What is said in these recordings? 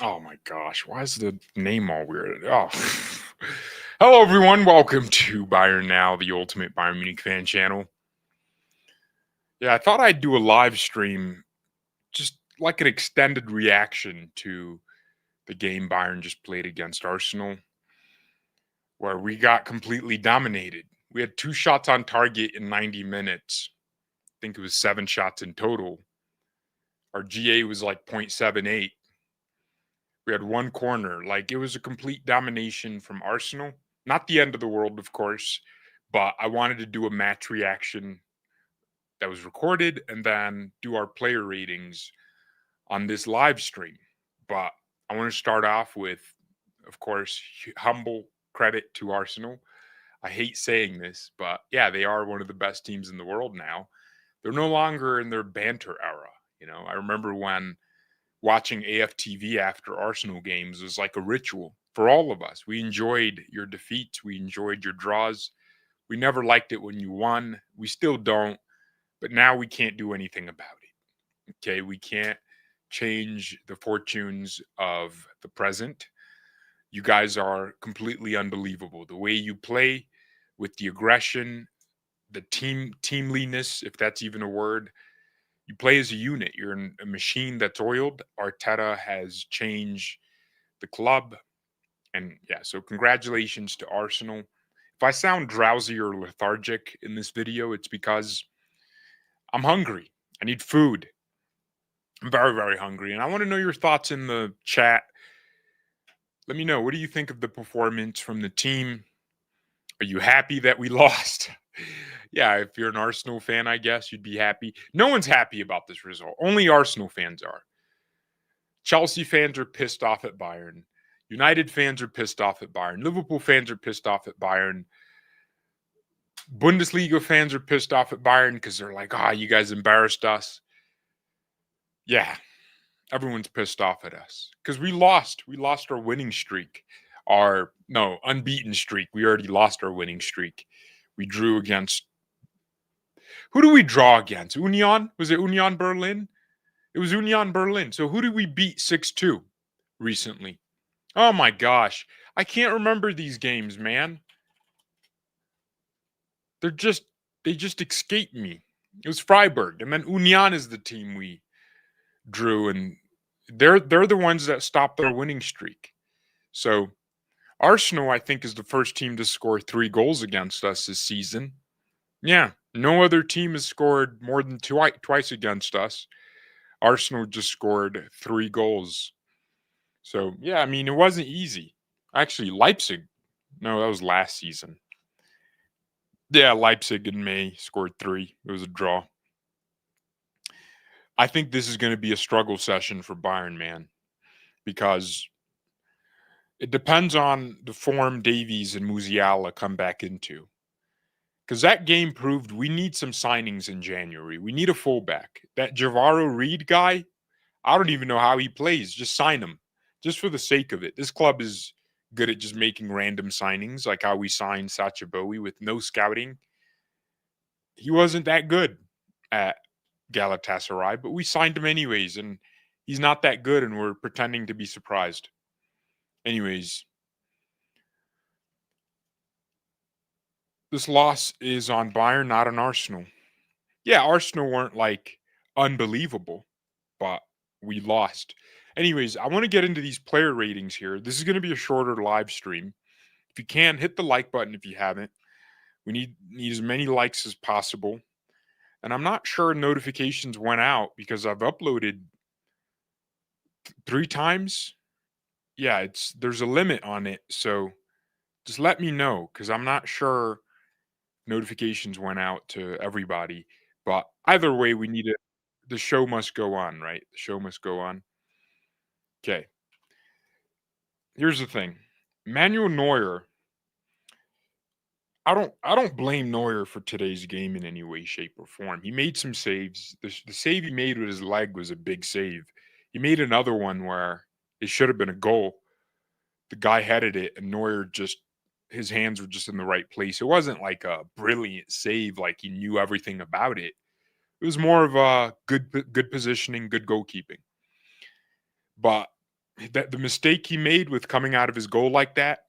Oh my gosh, why is the name all weird? Oh. Hello everyone, welcome to Bayern Now, the ultimate Bayern Munich fan channel. Yeah, I thought I'd do a live stream, just like an extended reaction to the game Bayern just played against Arsenal, where we got completely dominated. We had 2 shots on target in 90 minutes. I think it was 7 shots in total. Our GA was like 0.78. We had 1 corner. Like, it was a complete domination from Arsenal. Not the end of the world, of course, but I wanted to do a match reaction that was recorded and then do our player ratings on this live stream. But I want to start off with, of course, humble credit to Arsenal. I hate saying this, but yeah, they are one of the best teams in the world now. They're no longer in their banter era. I remember when watching AFTV after Arsenal games was like a ritual for all of us. We enjoyed your defeats, we enjoyed your draws. We never liked it when you won. We still don't, but now we can't do anything about it. Okay, we can't change the fortunes of the present. You guys are completely unbelievable. The way you play with the aggression, the teamliness, if that's even a word. You play as a unit. You're a machine that's oiled. Arteta has changed the club. And yeah, so congratulations to Arsenal. If I sound drowsy or lethargic in this video, it's because I'm hungry. I need food. I'm very, very hungry. And I want to know your thoughts in the chat. Let me know. What do you think of the performance from the team? Are you happy that we lost? Yeah, if you're an Arsenal fan, I guess you'd be happy. No one's happy about this result. Only Arsenal fans are. Chelsea fans are pissed off at Bayern. United fans are pissed off at Bayern. Liverpool fans are pissed off at Bayern. Bundesliga fans are pissed off at Bayern because they're like, you guys embarrassed us. Yeah, everyone's pissed off at us because we lost. We lost our winning streak. Unbeaten streak. We already lost our winning streak. We drew against. Who do we draw against? Union? Was it Union Berlin? It was Union Berlin. So who did we beat 6-2 recently? Oh my gosh. I can't remember these games, man. They just escaped me. It was Freiburg. And then Union is the team we drew, and they're the ones that stopped their winning streak. So Arsenal, I think, is the first team to score 3 goals against us this season. Yeah, no other team has scored more than twice against us. Arsenal just scored 3 goals. So, yeah, I mean, it wasn't easy. Actually, Leipzig, no, that was last season. Yeah, Leipzig in May scored 3. It was a draw. I think this is going to be a struggle session for Bayern, man, because it depends on the form Davies and Musiala come back into. Because that game proved we need some signings in January. We need a fullback. That Javaro Reed guy, I don't even know how he plays. Just sign him, just for the sake of it. This club is good at just making random signings, like how we signed Sacha Bowie with no scouting. He wasn't that good at Galatasaray, but we signed him anyways, and he's not that good, and we're pretending to be surprised. Anyways, this loss is on Bayern, not on Arsenal. Yeah, Arsenal weren't like unbelievable, but we lost. Anyways, I want to get into these player ratings here. This is going to be a shorter live stream. If you can, hit the like button if you haven't. We need as many likes as possible. And I'm not sure notifications went out because I've uploaded 3 times. Yeah, there's a limit on it, so just let me know because I'm not sure notifications went out to everybody. But either way, the show must go on, right? The show must go on. Okay. Here's the thing. Manuel Neuer, I don't blame Neuer for today's game in any way, shape, or form. He made some saves. The save he made with his leg was a big save. He made another one where it should have been a goal. The guy headed it, and Neuer his hands were just in the right place. It wasn't like a brilliant save, like he knew everything about it. It was more of a good positioning, good goalkeeping. But that the mistake he made with coming out of his goal like that,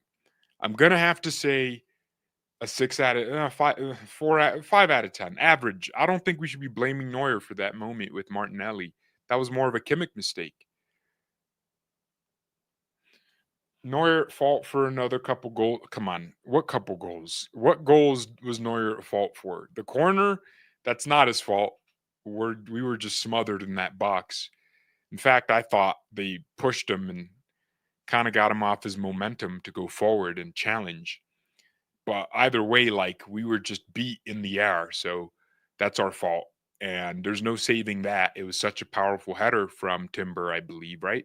I'm gonna have to say a 6 out of 5 out of 10 average. I don't think we should be blaming Neuer for that moment with Martinelli. That was more of a Kimmich mistake. Neuer at fault for another couple goals. Come on, what couple goals? What goals was Neuer at fault for? The corner, that's not his fault. We were just smothered in that box. In fact, I thought they pushed him and kind of got him off his momentum to go forward and challenge. But either way, like we were just beat in the air, so that's our fault. And there's no saving that. It was such a powerful header from Timber, I believe, right?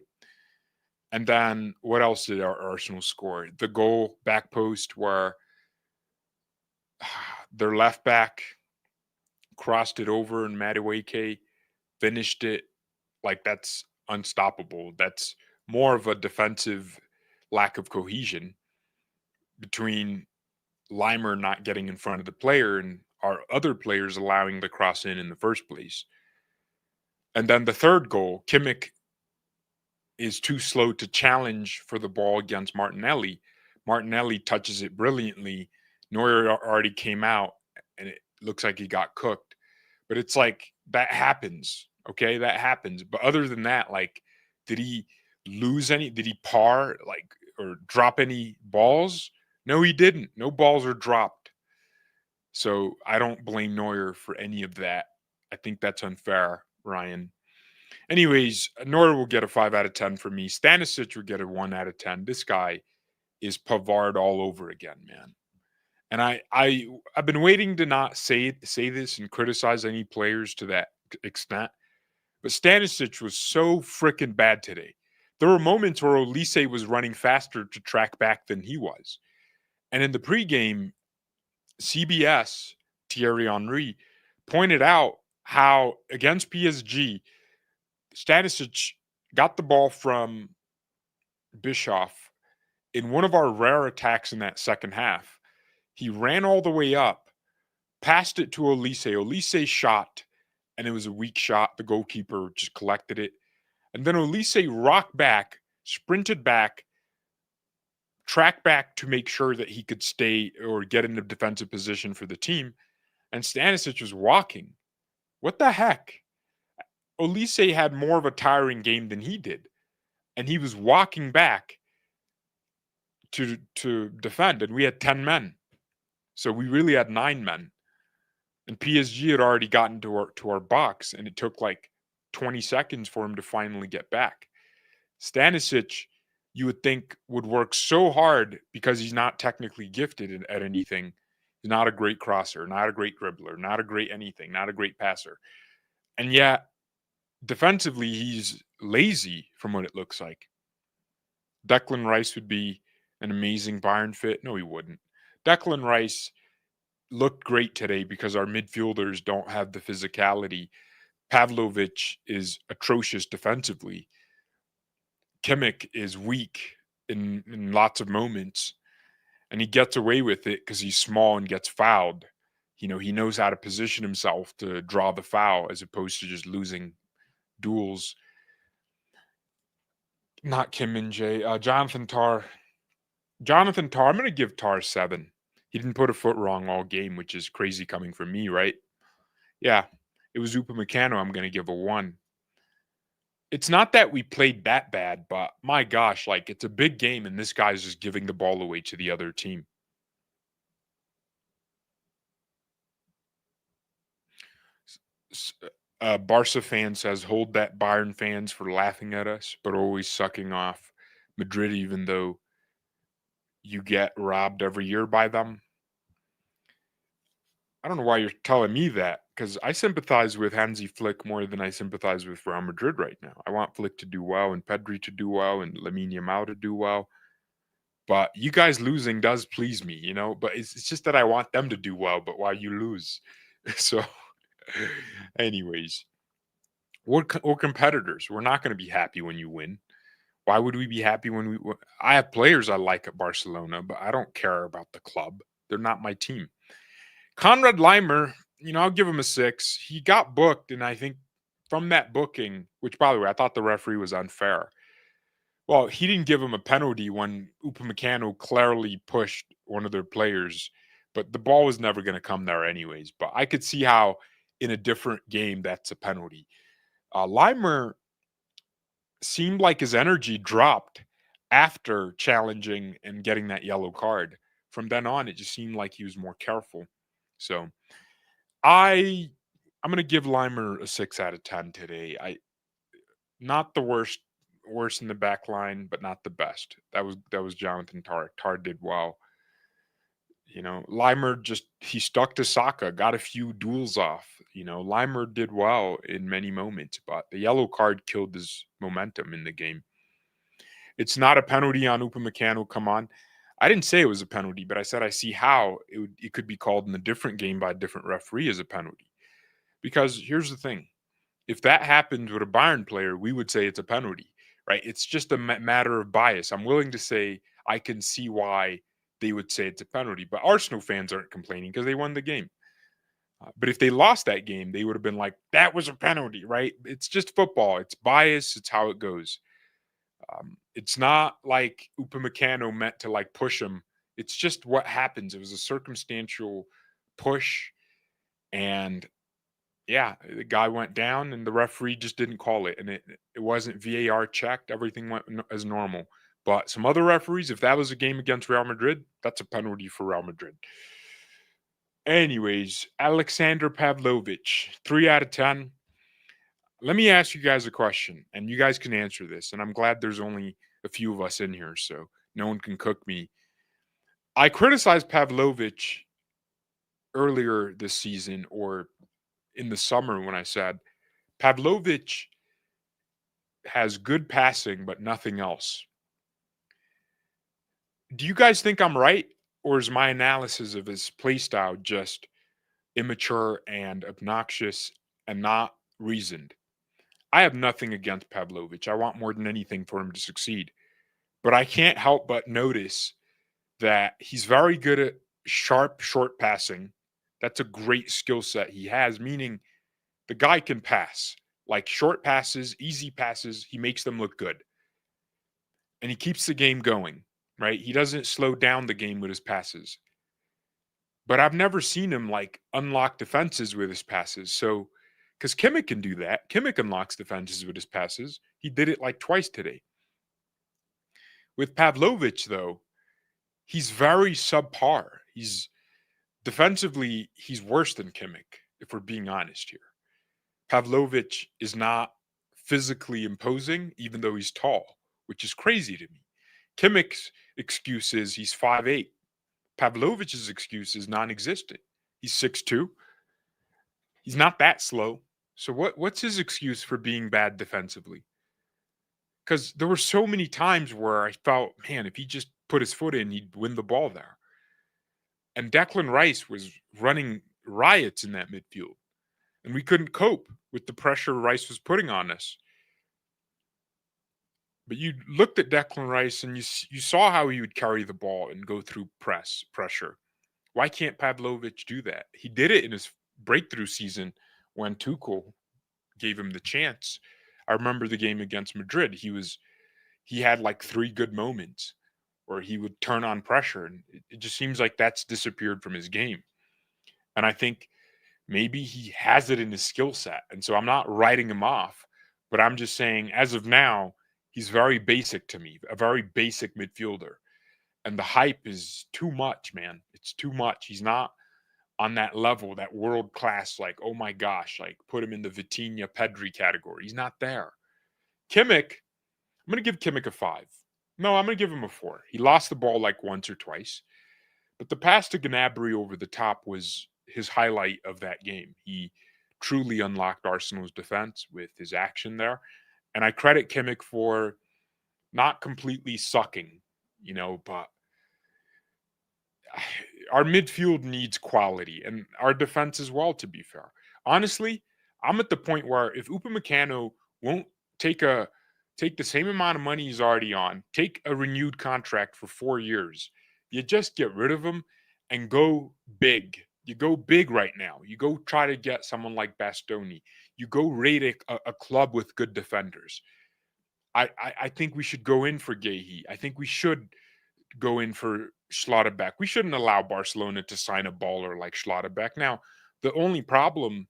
And then what else did our Arsenal score? The goal back post where their left back crossed it over and Madueke finished it. Like that's unstoppable. That's more of a defensive lack of cohesion between Limer not getting in front of the player and our other players allowing the cross in the first place. And then the third goal, Kimmich is too slow to challenge for the ball against Martinelli. Martinelli touches it brilliantly. Neuer already came out and it looks like he got cooked. But it's like that happens. Okay, that happens. But other than that, like, did he lose any? Did he par like or drop any balls? No, he didn't. No balls are dropped. So I don't blame Neuer for any of that. I think that's unfair, Ryan. Anyways, Neuer will get a 5 out of 10 for me. Stanisic will get a 1 out of 10. This guy is Pavard all over again, man. And I've been waiting to not say this and criticize any players to that extent. But Stanisic was so freaking bad today. There were moments where Olise was running faster to track back than he was. And in the pregame, CBS, Thierry Henry, pointed out how against PSG, Stanisic got the ball from Bischoff in one of our rare attacks in that second half. He ran all the way up, passed it to Olise. Olise shot, and it was a weak shot. The goalkeeper just collected it. And then Olise rocked back, sprinted back, tracked back to make sure that he could stay or get in a defensive position for the team. And Stanisic was walking. What the heck? Olise had more of a tiring game than he did. And he was walking back to defend. And we had 10 men. So we really had 9 men. And PSG had already gotten to our box. And it took like 20 seconds for him to finally get back. Stanisic, you would think, would work so hard because he's not technically gifted at anything. He's not a great crosser, not a great dribbler, not a great anything, not a great passer. And yet, defensively, he's lazy from what it looks like. Declan Rice would be an amazing Bayern fit. No, he wouldn't. Declan Rice looked great today because our midfielders don't have the physicality. Pavlovic is atrocious defensively. Kimmich is weak in lots of moments, and he gets away with it because he's small and gets fouled. You know, he knows how to position himself to draw the foul as opposed to just losing duels. Not Kim and Jay. Jonathan Tarr. Jonathan Tarr, I'm going to give Tarr 7. He didn't put a foot wrong all game, which is crazy coming from me, right? Yeah, it was Upamecano. I'm going to give a 1. It's not that we played that bad, but my gosh, like it's a big game and this guy's just giving the ball away to the other team. Barca fan says, hold that Bayern fans for laughing at us, but always sucking off Madrid, even though you get robbed every year by them. I don't know why you're telling me that, because I sympathize with Hansi Flick more than I sympathize with Real Madrid right now. I want Flick to do well and Pedri to do well and Lamine Yamal to do well. But you guys losing does please me, you know, but it's just that I want them to do well, but why you lose? So, anyways, we're competitors. We're not going to be happy when you win. Why would we be happy when we win? I have players I like at Barcelona, but I don't care about the club. They're not my team. Konrad Leimer, you know, I'll give him a 6. He got booked, and I think from that booking, which, by the way, I thought the referee was unfair. Well, he didn't give him a penalty when Upamecano clearly pushed one of their players, but the ball was never going to come there anyways. But I could see how in a different game that's a penalty. Limer seemed like his energy dropped after challenging and getting that yellow card. From then on, it just seemed like he was more careful. So I I'm gonna give Limer a 6 out of 10 today. I Not the worst in the back line, but not the best. That was Jonathan Tar. Tar did well. Limer just he stuck to Saka, got a few duels off. Limer did well in many moments, but the yellow card killed his momentum in the game. It's not a penalty on Upamecano. Come on. I didn't say it was a penalty, but I said I see how it could be called in a different game by a different referee as a penalty. Because here's the thing. If that happened with a Bayern player, we would say it's a penalty, right? It's just a matter of bias. I'm willing to say I can see why they would say it's a penalty, but Arsenal fans aren't complaining because they won the game. But if they lost that game, they would have been like, that was a penalty, right? It's just football. It's bias. It's how it goes. It's not like Upamecano meant to like push him. It's just what happens. It was a circumstantial push, and yeah, the guy went down, and the referee just didn't call it, and it wasn't VAR checked. Everything went as normal. But some other referees, if that was a game against Real Madrid, that's a penalty for Real Madrid. Anyways, Alexander Pavlovic, 3 out of 10. Let me ask you guys a question, and you guys can answer this. And I'm glad there's only a few of us in here, so no one can cook me. I criticized Pavlovic earlier this season or in the summer when I said Pavlovic has good passing, but nothing else. Do you guys think I'm right? Or is my analysis of his play style just immature and obnoxious and not reasoned? I have nothing against Pavlovic. I want more than anything for him to succeed. But I can't help but notice that he's very good at sharp, short passing. That's a great skill set he has, meaning the guy can pass. Like short passes, easy passes, he makes them look good. And he keeps the game going, right? He doesn't slow down the game with his passes. But I've never seen him like unlock defenses with his passes. So, because Kimmich can do that. Kimmich unlocks defenses with his passes. He did it like twice today. With Pavlovic, though, he's very subpar. He's defensively, he's worse than Kimmich, if we're being honest here. Pavlovic is not physically imposing, even though he's tall, which is crazy to me. Kimmich's excuse is he's 5'8". Pavlovic's excuse is non-existent. He's 6'2". He's not that slow. So what's his excuse for being bad defensively? Because there were so many times where I felt, man, if he just put his foot in, he'd win the ball there. And Declan Rice was running riots in that midfield. And we couldn't cope with the pressure Rice was putting on us. But you looked at Declan Rice and you saw how he would carry the ball and go through pressure. Why can't Pavlovic do that? He did it in his breakthrough season when Tuchel gave him the chance. I remember the game against Madrid. He had like 3 good moments where he would turn on pressure, and it just seems like that's disappeared from his game. And I think maybe he has it in his skill set. And so I'm not writing him off, but I'm just saying as of now, he's very basic to me, a very basic midfielder. And the hype is too much, man. It's too much. He's not on that level, that world class, like, oh my gosh, like put him in the Vitinha Pedri category. He's not there. Kimmich, I'm going to give Kimmich a 5. No, I'm going to give him a 4. He lost the ball like once or twice. But the pass to Gnabry over the top was his highlight of that game. He truly unlocked Arsenal's defense with his action there. And I credit Kimmich for not completely sucking, but our midfield needs quality and our defense as well, to be fair. Honestly, I'm at the point where if Upamecano won't take the same amount of money he's already on, take a renewed contract for 4 years, you just get rid of him and go big. You go big right now. You go try to get someone like Bastoni. You go raid a club with good defenders. I think we should go in for Guehi. I think we should go in for Schlotterbeck. We shouldn't allow Barcelona to sign a baller like Schlotterbeck. Now, the only problem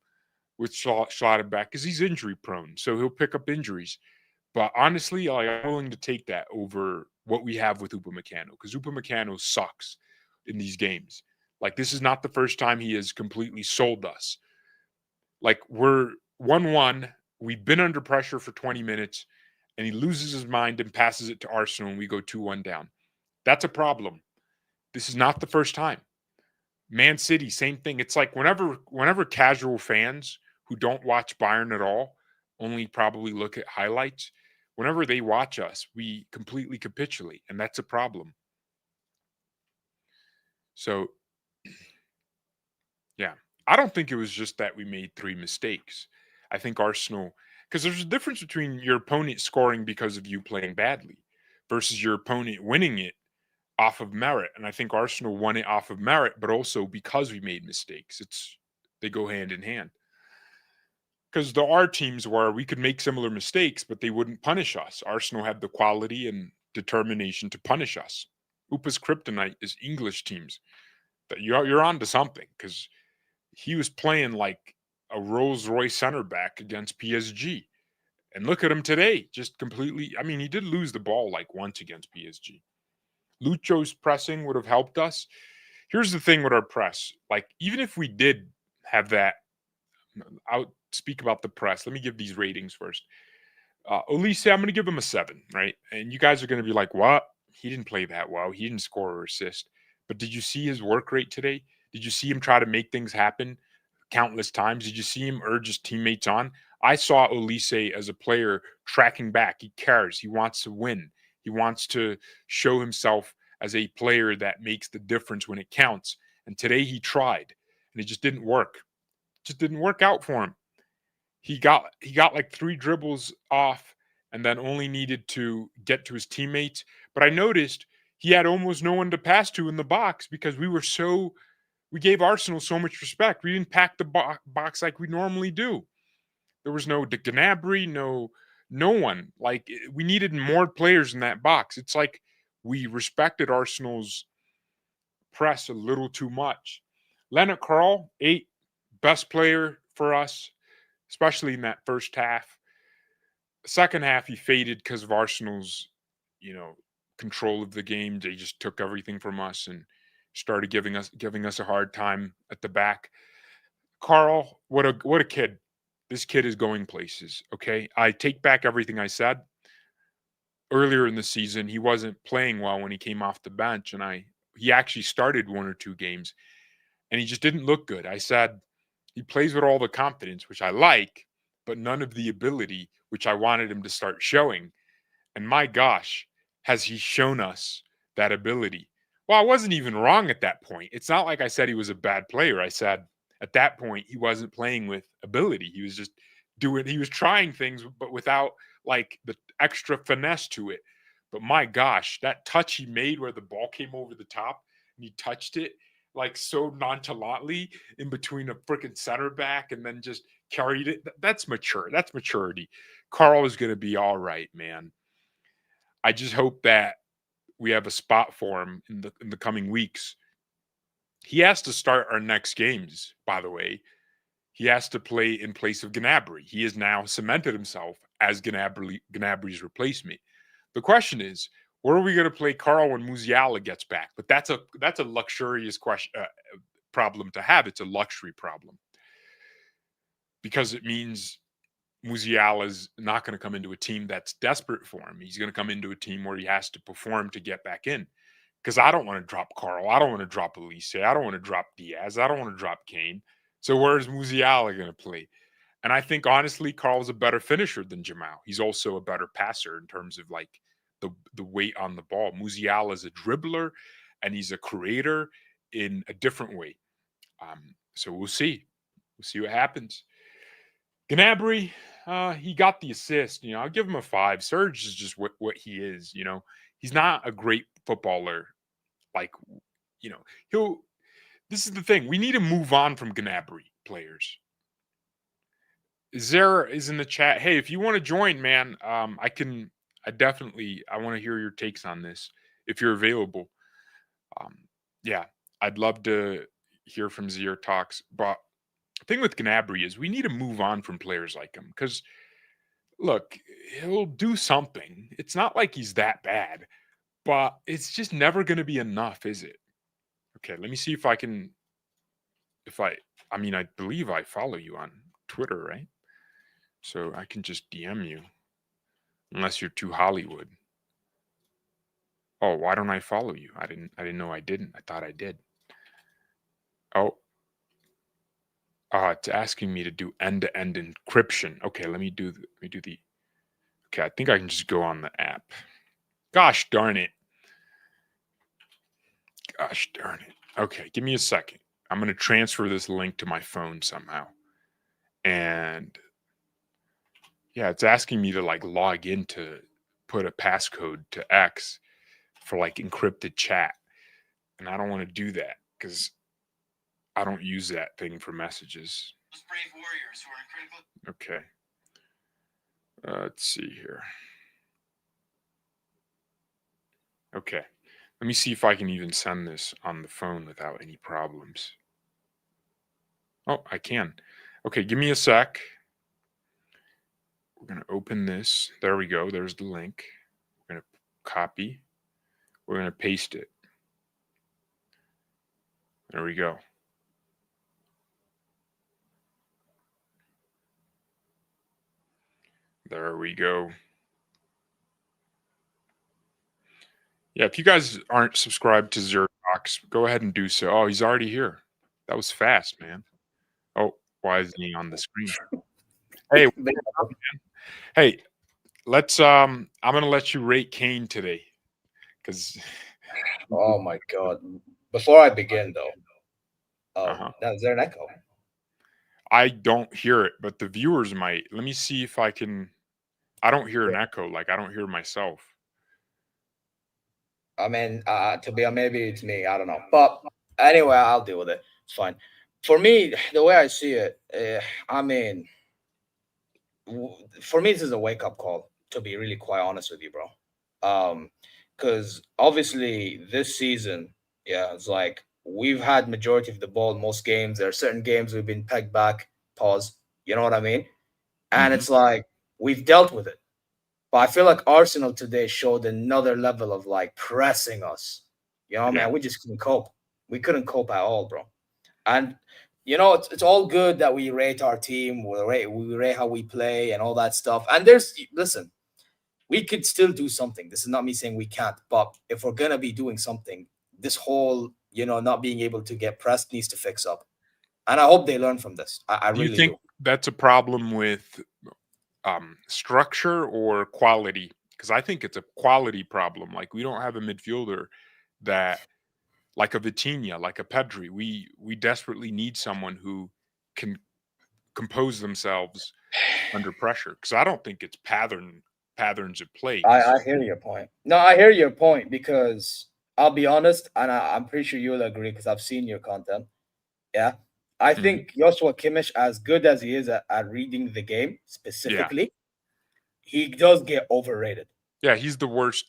with Schlotterbeck is he's injury prone, so he'll pick up injuries. But honestly, like, I'm willing to take that over what we have with Upamecano, because Upamecano sucks in these games. Like, this is not the first time he has completely sold us. Like, we're 1-1. We've been under pressure for 20 minutes, and he loses his mind and passes it to Arsenal, and we go 2-1 down. That's a problem. This is not the first time. Man City, same thing. It's like whenever casual fans who don't watch Bayern at all, only probably look at highlights, whenever they watch us, we completely capitulate, and that's a problem. So, yeah, I don't think it was just that we made 3 mistakes. I think Arsenal, because there's a difference between your opponent scoring because of you playing badly versus your opponent winning it off of merit. And I think Arsenal won it off of merit, but also because we made mistakes. They go hand in hand. Because there are teams where we could make similar mistakes, but they wouldn't punish us. Arsenal had the quality and determination to punish us. Upa's kryptonite is English teams. That you're on to something, because he was playing like a Rolls Royce center back against PSG. And look at him today, just completely. I mean, he did lose the ball like once against PSG. Lucho's pressing would have helped us. Here's the thing with our press. Like, even if we did have that, I'll speak about the press. Let me give these ratings first. Olise, I'm going to give him a 7, right? And you guys are going to be like, what? He didn't play that well. He didn't score or assist. But did you see his work rate today? Did you see him try to make things happen countless times? Did you see him urge his teammates on? I saw Olise as a player tracking back. He cares. He wants to win. He wants to show himself as a player that makes the difference when it counts. And today he tried, and it just didn't work. It just didn't work out for him. He got like 3 dribbles off and then only needed to get to his teammates. But I noticed he had almost no one to pass to in the box because we gave Arsenal so much respect. We didn't pack the box like we normally do. There was no Gnabry, no one. Like, we needed more players in that box. It's like we respected Arsenal's press a little too much. Leonard Carl, 8, best player for us, especially in that first half. Second half, he faded because of Arsenal's, control of the game. They just took everything from us and started giving us a hard time at the back. Carl, what a kid. This kid is going places, okay? I take back everything I said. Earlier in the season, he wasn't playing well when he came off the bench, and he actually started 1 or 2 games, and he just didn't look good. I said he plays with all the confidence, which I like, but none of the ability, which I wanted him to start showing. And my gosh, has he shown us that ability? Well, I wasn't even wrong at that point. It's not like I said he was a bad player. I said at that point he wasn't playing with ability. He was just he was trying things, but without like the extra finesse to it. But my gosh, that touch he made where the ball came over the top and he touched it like so nonchalantly in between a freaking center back and then just carried it. That's mature. That's maturity. Carl is going to be all right, man. I just hope that we have a spot for him in the coming weeks. He has to start our next games, by the way. He has to play in place of Gnabry. He has now cemented himself as Gnabry's replacement. The question is, where are we going to play Carl when Musiala gets back? But that's a luxurious problem to have. It's a luxury problem because it means Musiala's not going to come into a team that's desperate for him. He's going to come into a team where he has to perform to get back in. Because I don't want to drop Carl. I don't want to drop Olise. I don't want to drop Diaz. I don't want to drop Kane. So where's Musiala going to play? And I think, honestly, Carl's a better finisher than Jamal. He's also a better passer in terms of, like, the weight on the ball. Musiala is a dribbler, and he's a creator in a different way. So we'll see. We'll see what happens. Gnabry, he got the assist. I'll give him a 5. Serge is just what he is. He's not a great footballer. Like, this is the thing. We need to move on from Gnabry players. Zara is in the chat. Hey, if you want to join, man, I can I want to hear your takes on this if you're available. Yeah, I'd love to hear from Zier talks. But the thing with Gnabry is we need to move on from players like him because look, he'll do something. It's not like he's that bad, but it's just never going to be enough, is it? Okay, let me see if I can. If I mean, I believe I follow you on Twitter, right? So I can just DM you, unless you're too Hollywood. Oh, why don't I follow you? I didn't know I didn't. I thought I did. Oh, it's asking me to do end-to-end encryption. Okay, let me do the. Okay, I think I can just go on the app. Gosh darn it. Gosh darn it. Okay, give me a second. I'm going to transfer this link to my phone somehow. And yeah, it's asking me to like log in to put a passcode to X for like encrypted chat. And I don't want to do that because I don't use that thing for messages. Brave warriors who are critical. Okay. Let's see here. Okay. Let me see if I can even send this on the phone without any problems. Oh, I can. Okay, give me a sec. We're going to open this. There we go. There's the link. We're going to copy. We're going to paste it. There we go. There we go. Yeah, if you guys aren't subscribed to Zero Talks, go ahead and do so. Oh, he's already here. That was fast, man. Oh, why isn't he on the screen? Hey, hey, let's I'm gonna let you rate Kane today. Because oh my god. Before I begin though, is there an echo? I don't hear it, but the viewers might. Let me see if I can. I don't hear an echo. Like I don't hear myself. I mean, maybe it's me. I don't know. But anyway, I'll deal with it. It's fine. For me, the way I see it, I mean, for me, this is a wake up call. To be really quite honest with you, bro. Because obviously this season, yeah, it's like we've had majority of the ball in most games. There are certain games we've been pegged back. Pause. You know what I mean? And it's like we've dealt with it. But I feel like Arsenal today showed another level of like pressing us. You know, man, we just couldn't cope. We couldn't cope at all, bro. And you know, it's all good that we rate our team, we rate how we play and all that stuff. And listen, we could still do something. This is not me saying we can't, but if we're gonna be doing something, this whole, you know, not being able to get pressed needs to fix up. And I hope they learn from this. I really think that's a problem with structure or quality? Because I think it's a quality problem. Like we don't have a midfielder that, like a Vitinha, like a Pedri. We desperately need someone who can compose themselves under pressure. Because I don't think it's patterns of play. I hear your point. No, I hear your point because I'll be honest, and I'm pretty sure you'll agree because I've seen your content. Yeah. I think Joshua Kimmich, as good as he is at reading the game specifically, he does get overrated. Yeah, he's the worst.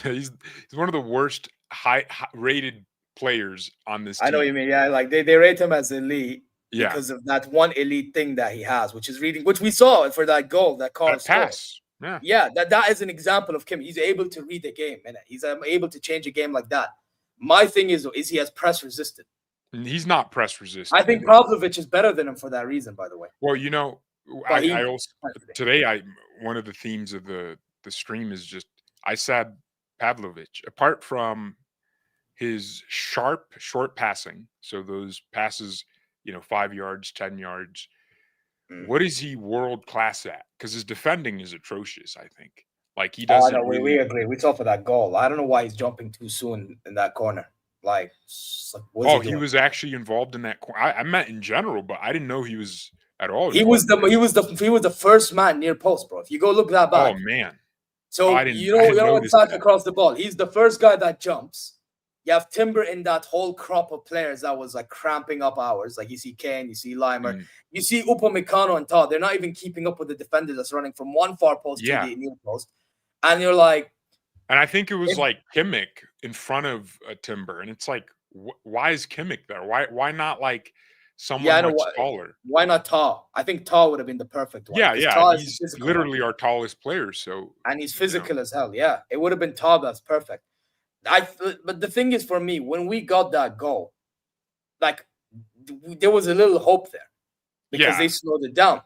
He's one of the worst high rated players on this team. I know what you mean. Yeah, like they rate him as elite because of that one elite thing that he has, which is reading, which we saw for that goal that Carl pass. Yeah, that is an example of Kim. He's able to read the game, and he's able to change a game like that. My thing is he has press resisted. He's not press resistant. I think Pavlovic is better than him for that reason, by the way. Well, you know, I also today one of the themes of the stream is just I said Pavlovic. Apart from his sharp short passing, so those passes, 5 yards, 10 yards, what is he world class at? Because his defending is atrocious, I think. Like he doesn't. No, we agree. We saw for that goal. I don't know why he's jumping too soon in that corner. Like, he was actually involved in that. I meant in general, but I didn't know he was at all. He was the first man near post, bro. If you go look that back. Oh man! So you know what's across the ball. He's the first guy that jumps. You have Timber in that whole crop of players that was like cramping up ours. Like you see Kane, you see Limer, you see Upamecano and Todd. They're not even keeping up with the defender that's running from one far post to the near post. And you're like, and I think it was if, like Kimmich in front of Timber, and it's like, why is Kimmich there? Why not like yeah, someone I know much what. taller? Why not Tar? I think Tar would have been the perfect one Yeah, because yeah, and Tar is a he's physical one. literally our tallest player. So And he's you know, physical as hell. Yeah, it would have been Tar. That's perfect. But the thing is, for me, when we got that goal, like there was a little hope there because yeah, they slowed it down.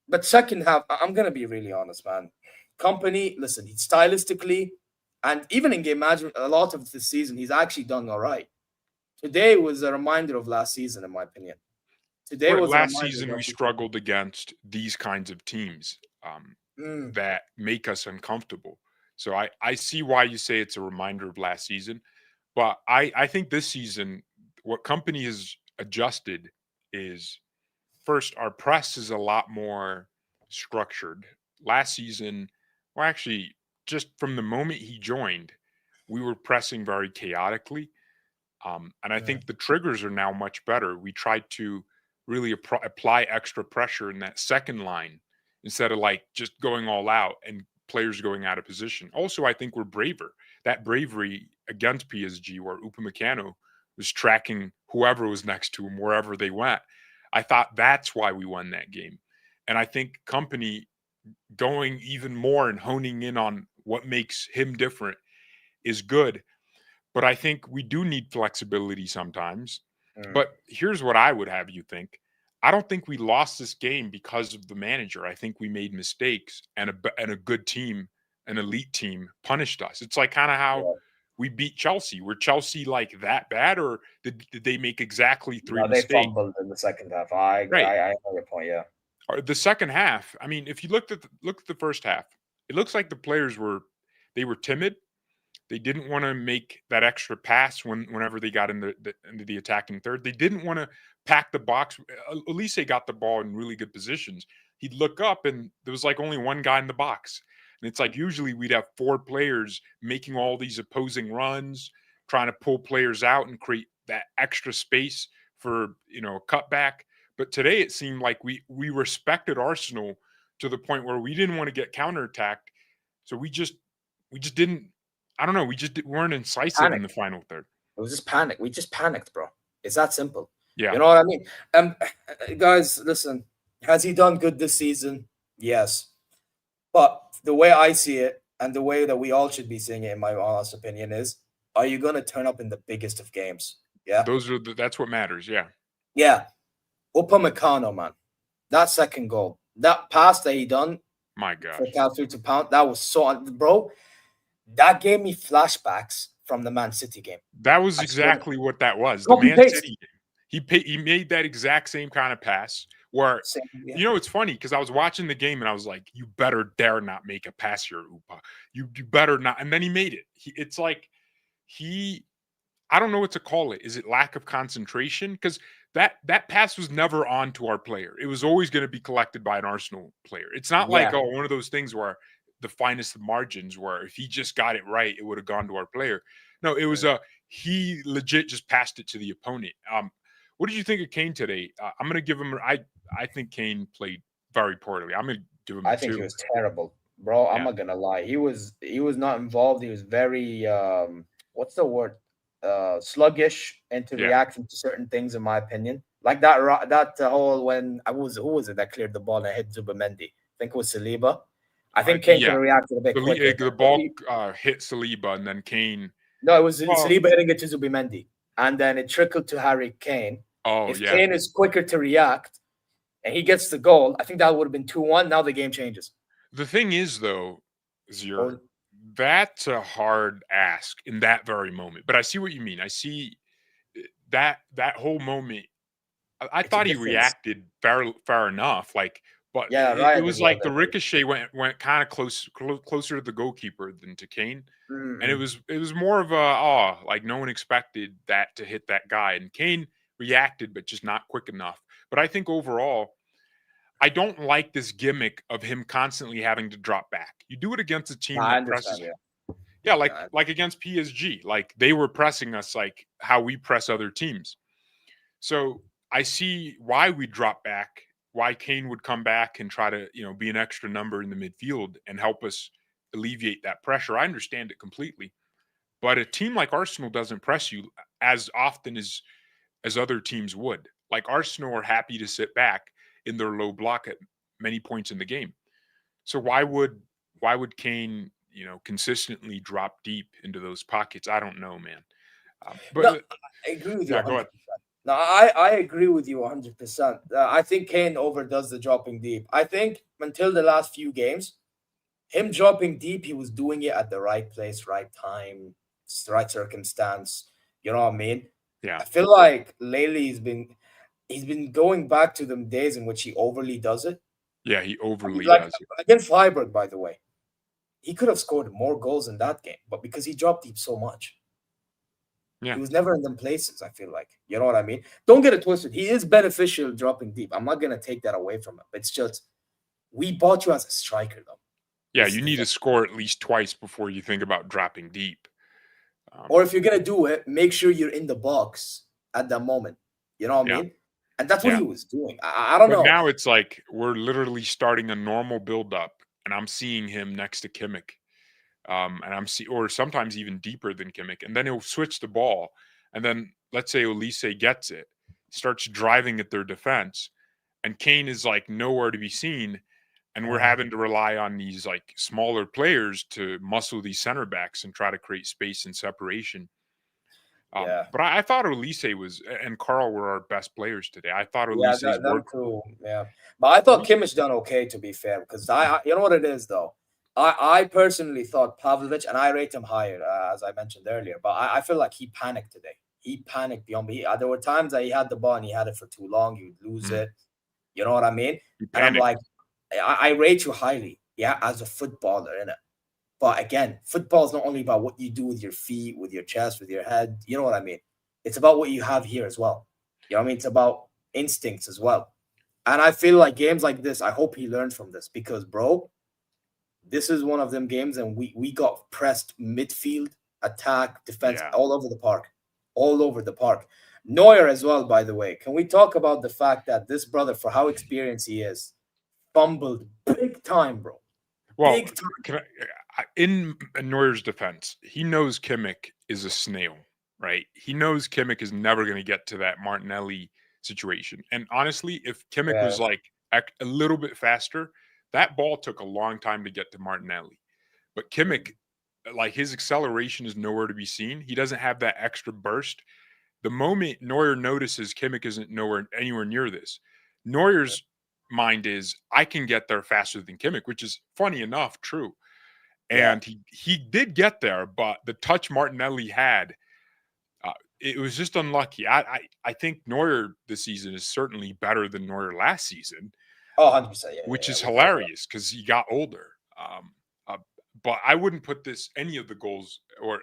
But second half, I'm gonna be really honest, man. Company, listen, stylistically, and even in game management, a lot of this season, he's actually done all right. Today was a reminder of last season, in my opinion. Today right. was a Last reminder season that we struggled against these kinds of teams that make us uncomfortable. So I see why you say it's a reminder of last season, but I think this season what company has adjusted is first our press is a lot more structured. Last season, well, actually, just from the moment he joined, we were pressing very chaotically. And I think the triggers are now much better. We tried to really apply extra pressure in that second line instead of like just going all out and players going out of position. Also, I think we're braver. That bravery against PSG, where Upamecano was tracking whoever was next to him wherever they went. I thought that's why we won that game. And I think company going even more and honing in on what makes him different is good. But I think we do need flexibility sometimes. But here's what I would have you think. I don't think we lost this game because of the manager. I think we made mistakes, and a good team, an elite team, punished us. It's like kind of how we beat Chelsea. Were Chelsea like that bad, or did they make exactly three No, they mistakes? fumbled in the second half. Right. I know your point. Yeah. Or the second half. I mean, if you look at the first half, it looks like the players were timid. They didn't want to make that extra pass whenever they got into the attacking third. They didn't want to pack the box. Elise got the ball in really good positions. He'd look up and there was like only one guy in the box. And it's like usually we'd have four players making all these opposing runs, trying to pull players out and create that extra space for, a cutback. But today it seemed like we respected Arsenal to the point where we didn't want to get counterattacked. So we just didn't. I don't know. We just weren't incisive in the final third. It was just panic. We just panicked, bro. It's that simple. Yeah. You know what I mean? Guys, listen. Has he done good this season? Yes. But the way I see it, and the way that we all should be seeing it, in my honest opinion, is: are you going to turn up in the biggest of games? Yeah. That's what matters. Yeah. Yeah. Upamecano, man. That second goal, that pass that he done My gosh. for Cal to pound, that was so, bro. That gave me flashbacks from the Man City game. That was exactly what that was. The Man City game. He made that exact same kind of pass where, it's funny because I was watching the game and I was like, you better dare not make a pass here, Upa. You better not. And then he made it. It's like I don't know what to call it. Is it lack of concentration? Because that pass was never on to our player. It was always going to be collected by an Arsenal player. It's not like, one of those things where the finest of margins where if he just got it right, it would have gone to our player. No, it was he legit just passed it to the opponent. What did you think of Kane today? I'm going to give him. I think Kane played very poorly. I'm going to give him. I think he was terrible, bro. I'm not gonna lie. He was not involved. He was very what's the word? Sluggish into reacting to certain things, in my opinion. Like that whole when who was it that cleared the ball and hit Zubimendi? I think it was Saliba. I think Kane could have reacted a bit quicker. The ball hit Saliba and then Kane. No, it was Saliba hitting it to Zubimendi. And then it trickled to Harry Kane. If Kane is quicker to react and he gets the goal, I think that would have been 2-1. Now the game changes. The thing is, though, Zero, that's a hard ask in that very moment. But I see what you mean. I see that whole moment. I thought he reacted fair enough. But it was like the ricochet went kind of closer to the goalkeeper than to Kane. Mm-hmm. And it was more of like no one expected that to hit that guy. And Kane reacted, but just not quick enough. But I think overall, I don't like this gimmick of him constantly having to drop back. You do it against a team that presses. Yeah, like against PSG. Like they were pressing us like how we press other teams. So I see why we drop back, why Kane would come back and try to, be an extra number in the midfield and help us alleviate that pressure. I understand it completely. But a team like Arsenal doesn't press you as often as other teams would. Like Arsenal are happy to sit back in their low block at many points in the game. So why would Kane, consistently drop deep into those pockets? I don't know, man. No, But I agree with you yeah, go ahead. 100%. No, I agree with you 100%. I think Kane overdoes the dropping deep. I think until the last few games, him dropping deep, he was doing it at the right place, right time, right circumstance. You know what I mean? Yeah, I feel like lately he's been going back to them days in which he overly does it. yeah, he overly Like does it. against Freiburg, by the way, he could have scored more goals in that game, but because he dropped deep so much, Yeah, he was never in them places. I feel like, you know what I mean. Don't get it twisted. He is beneficial dropping deep. I'm not gonna take that away from him. It's just we bought you as a striker, though. yeah. This is You the need thing. to score at least twice before you think about dropping deep. Or if you're gonna do it, make sure you're in the box at that moment. You know what I Yeah, mean? And that's what yeah. he was doing. I don't But know. now it's like we're literally starting a normal build-up, and I'm seeing him next to Kimmich. And or sometimes even deeper than Kimmich, and then he'll switch the ball, and then let's say Olise gets it, starts driving at their defense, and Kane is like nowhere to be seen, and we're Mhm. having to rely on these like smaller players to muscle these center backs and try to create space and separation. Yeah. But I thought Olise and Carl were our best players today. I thought Yeah, Olise's them work. too. Yeah, but I thought Oli- Kimmich done okay, to be fair, because you know what it is though. I personally thought Pavlovic, and I rate him higher, as I mentioned earlier. But I feel like he panicked today. He panicked beyond me. There were times that he had the ball and he had it for too long. He would lose Mm, it. You know what I mean? he And I'm panicked. like, I rate you highly, yeah, as a footballer, innit? But again, football is not only about what you do with your feet, with your chest, with your head. You know what I mean? It's about what you have here as well. You know what I mean? It's about instincts as well. And I feel like games like this, I hope he learned from this because, bro, this is one of them games, and we got pressed midfield, attack, defense, Yeah. all over the park, all over the park. Neuer as well, by the way. Can we talk about the fact that this brother, for how experienced he is, fumbled big time, bro? Well, Big time. can in Neuer's defense, he knows Kimmich is a snail, right? He knows Kimmich is never going to get to that Martinelli situation. And honestly, if Kimmich Yeah, was like a little bit faster, that ball took a long time to get to Martinelli. But Kimmich, like his acceleration is nowhere to be seen. He doesn't have that extra burst. The moment Neuer notices Kimmich isn't anywhere near this, Neuer's mind is I can get there faster than Kimmich, which is funny enough true. yeah. And he did get there, but the touch Martinelli had, it was just unlucky. I think Neuer this season is certainly better than Neuer last season, Oh, 100%. Yeah, yeah, which yeah. is Without a doubt. hilarious because he got older. Uh, but I wouldn't put any of the goals or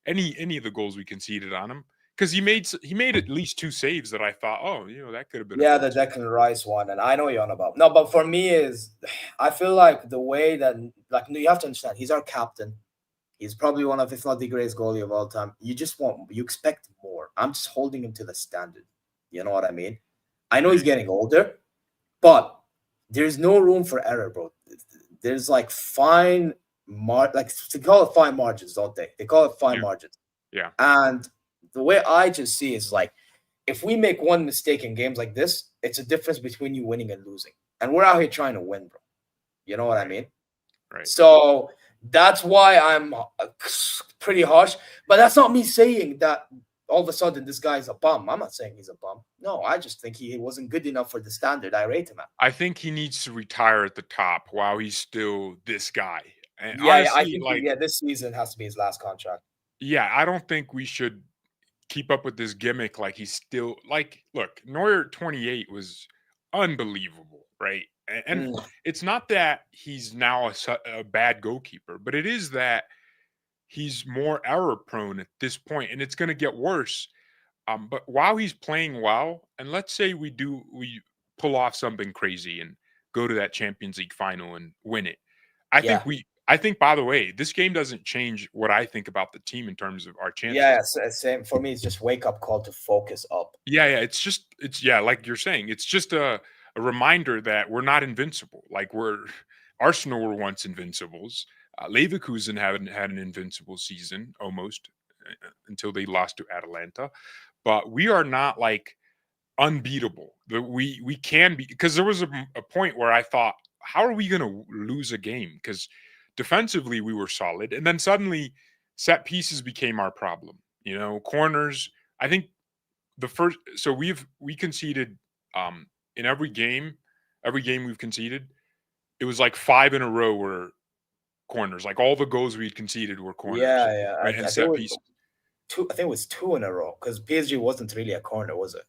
any of the goals we conceded on him because he made at least two saves that I thought, oh, that could have been a Yeah, goal the too. Declan Rice one, and I know you're on about. No, but for me is, I feel like the way that, like, you have to understand, he's our captain. He's probably one of, if not the greatest goalie of all time. You expect more. I'm just holding him to the standard. You know what I mean? I know he's Right. getting older, but there's no room for error, bro. There's like like they call it fine margins, don't they? They call it fine Yeah. margins. Yeah. And the way I just see is like, if we make one mistake in games like this, it's a difference between you winning and losing. And we're out here trying to win, bro. You know what I Right. mean? Right. So that's why I'm pretty harsh. But that's not me saying that all of a sudden this guy's a bum. I'm not saying he's a bum. No, I just think he wasn't good enough for the standard I rate him at. I think he needs to retire at the top while he's still this guy. And Yeah, I honestly, think like, this season has to be his last contract. yeah, I don't think we should keep up with this gimmick like he's still like look, Neuer 28 was unbelievable, right? And Mm, it's not that he's now a bad goalkeeper, but it is that he's more error prone at this point and it's going to get worse. But while he's playing well, and let's say we pull off something crazy and go to that Champions League final and win it. yeah. I think by the way, this game doesn't change what I think about the team in terms of our Yeah, chances. same for me. It's just wake up call to focus up. Yeah, yeah. It's yeah, like you're saying, it's just a reminder that we're not invincible. Like Arsenal were once invincibles. Leverkusen haven't had an invincible season almost until they lost to Atalanta, but we are not like unbeatable. We can be, because there was a point where I thought, how are we going to lose a game? Because defensively we were solid, and then suddenly set pieces became our problem. Corners. I think we conceded in every game we've conceded, it was like 5 in a row were corners. Like all the goals we had conceded were corners. Yeah. Right, and set pieces. I think it was 2 in a row because PSG wasn't really a corner, was it?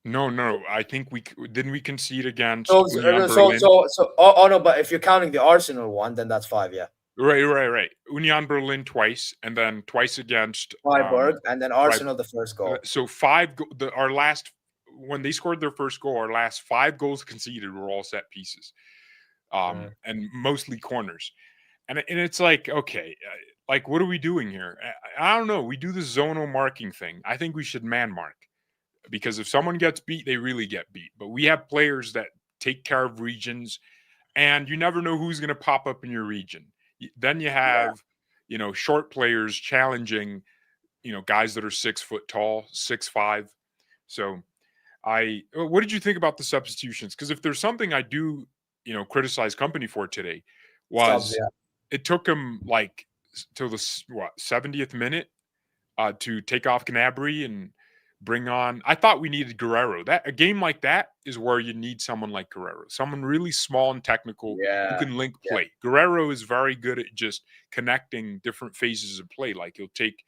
No. I think we concede against. No, Union but if you're counting the Arsenal one, then that's 5. Yeah. Right. Union Berlin twice, and then twice against Freiburg, and then Arsenal the first goal. So our last, when they scored their first goal, our last 5 goals conceded were all set pieces, and mostly corners, and it's like, okay, like what are we doing here? I don't know. We do the zonal marking thing. I think we should man mark, because if someone gets beat, they really get beat. But we have players that take care of regions, and you never know who's going to pop up in your region. Then you have, short players challenging, guys that are 6 foot tall, 6'5". So what did you think about the substitutions? Because if there's something I do, criticize company for today, was it took him like till the 70th minute to take off Gnabry and bring on. I thought we needed Guerrero. A game like that is where you need someone like Guerrero, someone really small and technical who can link play. Guerrero is very good at just connecting different phases of play. Like he'll take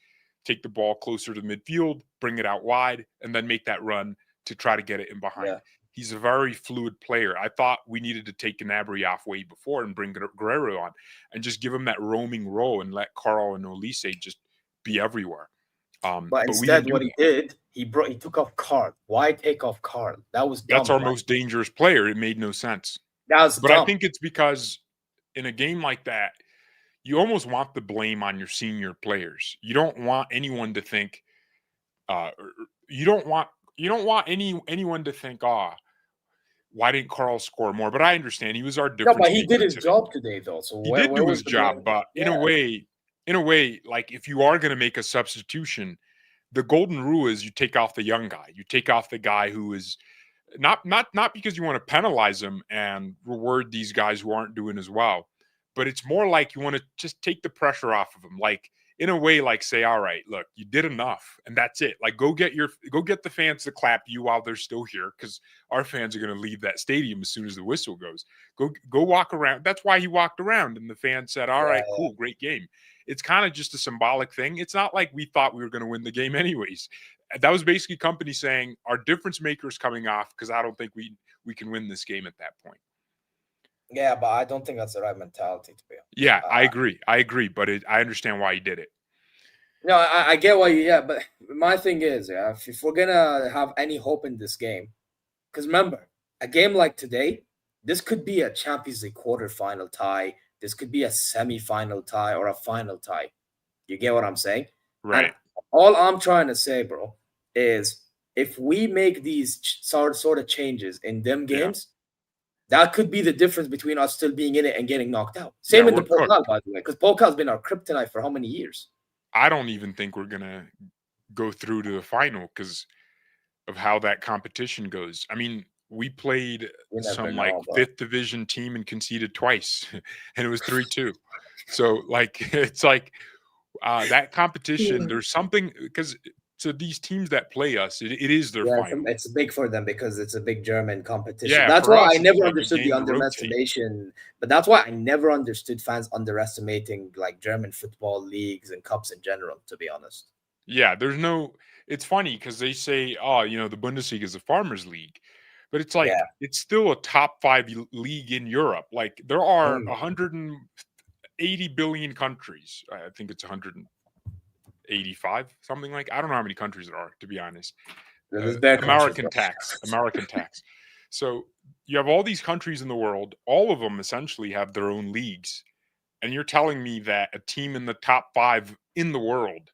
the ball closer to midfield, bring it out wide, and then make that run to try to get it in behind. Yeah. He's a very fluid player. I thought we needed to take Gnabry off way before and bring Guerrero on and just give him that roaming role and let Carl and Olise just be everywhere. But instead, what he did, he took off Carl. Why take off Carl? That's our most dangerous player. It made no sense. But I think it's because in a game like that, you almost want the blame on your senior players. You don't want anyone to think. You don't want anyone to think, why didn't Carl score more? But I understand he was our difference. No, but he did his job today, though. So he did do his job, but in a way, like if you are going to make a substitution, the golden rule is you take off the young guy. You take off the guy who is not because you want to penalize him and reward these guys who aren't doing as well, but it's more like you want to just take the pressure off of them. Like in a way, like say, all right, look, you did enough, and that's it. Like go get the fans to clap you while they're still here, because our fans are going to leave that stadium as soon as the whistle goes. Go walk around. That's why he walked around, and the fans said, all right, cool, great game. It's kind of just a symbolic thing. It's not like we thought we were going to win the game anyways. That was basically company saying our difference maker is coming off because I don't think we can win this game at that point. Yeah, but I don't think that's the right mentality to be honest. Yeah, I agree, but I understand why he did it. No, I get why but my thing is, if we're going to have any hope in this game, because remember, a game like today, this could be a Champions League quarterfinal tie. This could be a semi-final tie or a final tie. You get what I'm saying? Right. And all I'm trying to say, bro, is if we make these sort of changes in them games, that could be the difference between us still being in it and getting knocked out. Same in the Pokal, by the way, because Pokal's been our kryptonite for how many years? I don't even think we're going to go through to the final because of how that competition goes. I mean, we played some fifth division team and conceded twice, and it was 3-2. So it's like that competition. There's something because so these teams that play us, it is their final. It's big for them because it's a big German competition. Yeah, that's why I never understood the underestimation. But that's why I never understood fans underestimating like German football leagues and cups in general. To be honest. Yeah, it's funny because they say, the Bundesliga is a farmers' league. But it's like it's still a top 5 league in Europe. Like there are 180 billion countries. I think it's 185, something like. I don't know how many countries there are, to be honest. American tax. So you have all these countries in the world. All of them essentially have their own leagues. And you're telling me that a team in the top 5 in the world,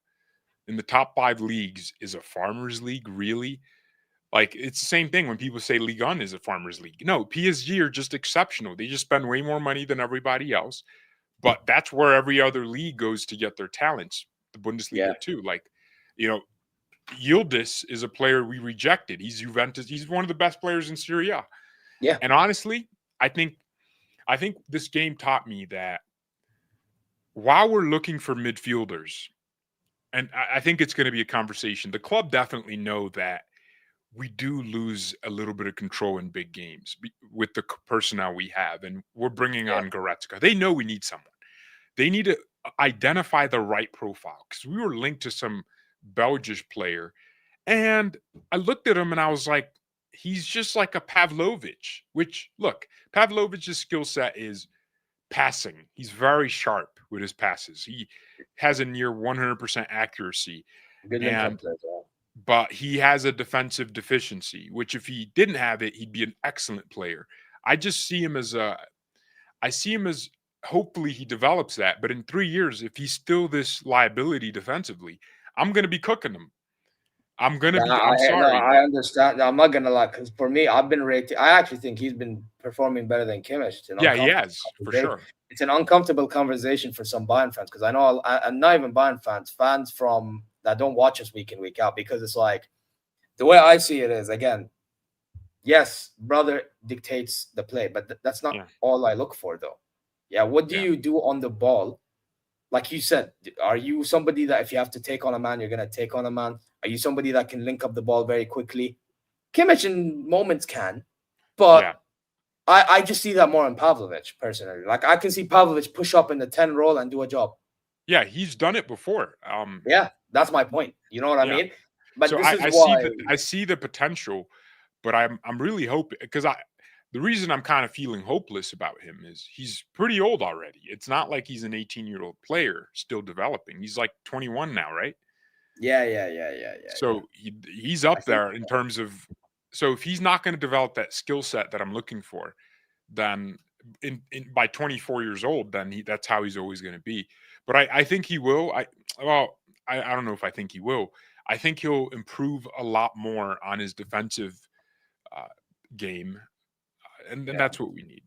in the top 5 leagues, is a farmers' league, really? Like, it's the same thing when people say Ligue 1 is a farmers' league. No, PSG are just exceptional. They just spend way more money than everybody else. but that's where every other league goes to get their talents. The Bundesliga too. Like, Yildiz is a player we rejected. He's Juventus. He's one of the best players in Serie A. Yeah. And honestly, I think this game taught me that while we're looking for midfielders, and I think it's going to be a conversation, the club definitely know that we do lose a little bit of control in big games with the personnel we have, and we're bringing on Goretzka. They know we need someone. They need to identify the right profile, because we were linked to some Belgian player, and I looked at him and I was like, he's just like a Pavlovic, which, look, Pavlovic's skill set is passing. He's very sharp with his passes. He has a near 100% accuracy. Good but he has a defensive deficiency, which if he didn't have it, he'd be an excellent player. I see him as hopefully he develops that. But in 3 years, if he's still this liability defensively, I'm going to be cooking him. I'm sorry. No, I understand. I'm not going to lie, because for me, I've been rated. I actually think he's been performing better than Kimmich. Yeah, he has, for sure. It's an uncomfortable conversation for some Bayern fans, because I know I'm not even Bayern fans from that don't watch us week in, week out, because it's like, the way I see it is, again, yes, brother dictates the play, but that's not all I look for, though. Yeah, what do you do on the ball? Like you said, are you somebody that if you have to take on a man, you're going to take on a man? Are you somebody that can link up the ball very quickly? Kimmich in moments can, but I just see that more in Pavlovic, personally. Like, I can see Pavlovic push up in the 10 role and do a job. Yeah, he's done it before. Yeah, that's my point. You know what I mean? But so I see the potential, but I'm really hoping, because the reason I'm kind of feeling hopeless about him is he's pretty old already. It's not like he's an 18-year-old player still developing. He's like 21 now, right? Yeah. So he's up there in terms of. So if he's not going to develop that skill set that I'm looking for, then by 24 years old, then that's how he's always going to be. But I think he will. I don't know if I think he will. I think he'll improve a lot more on his defensive game, and that's what we need.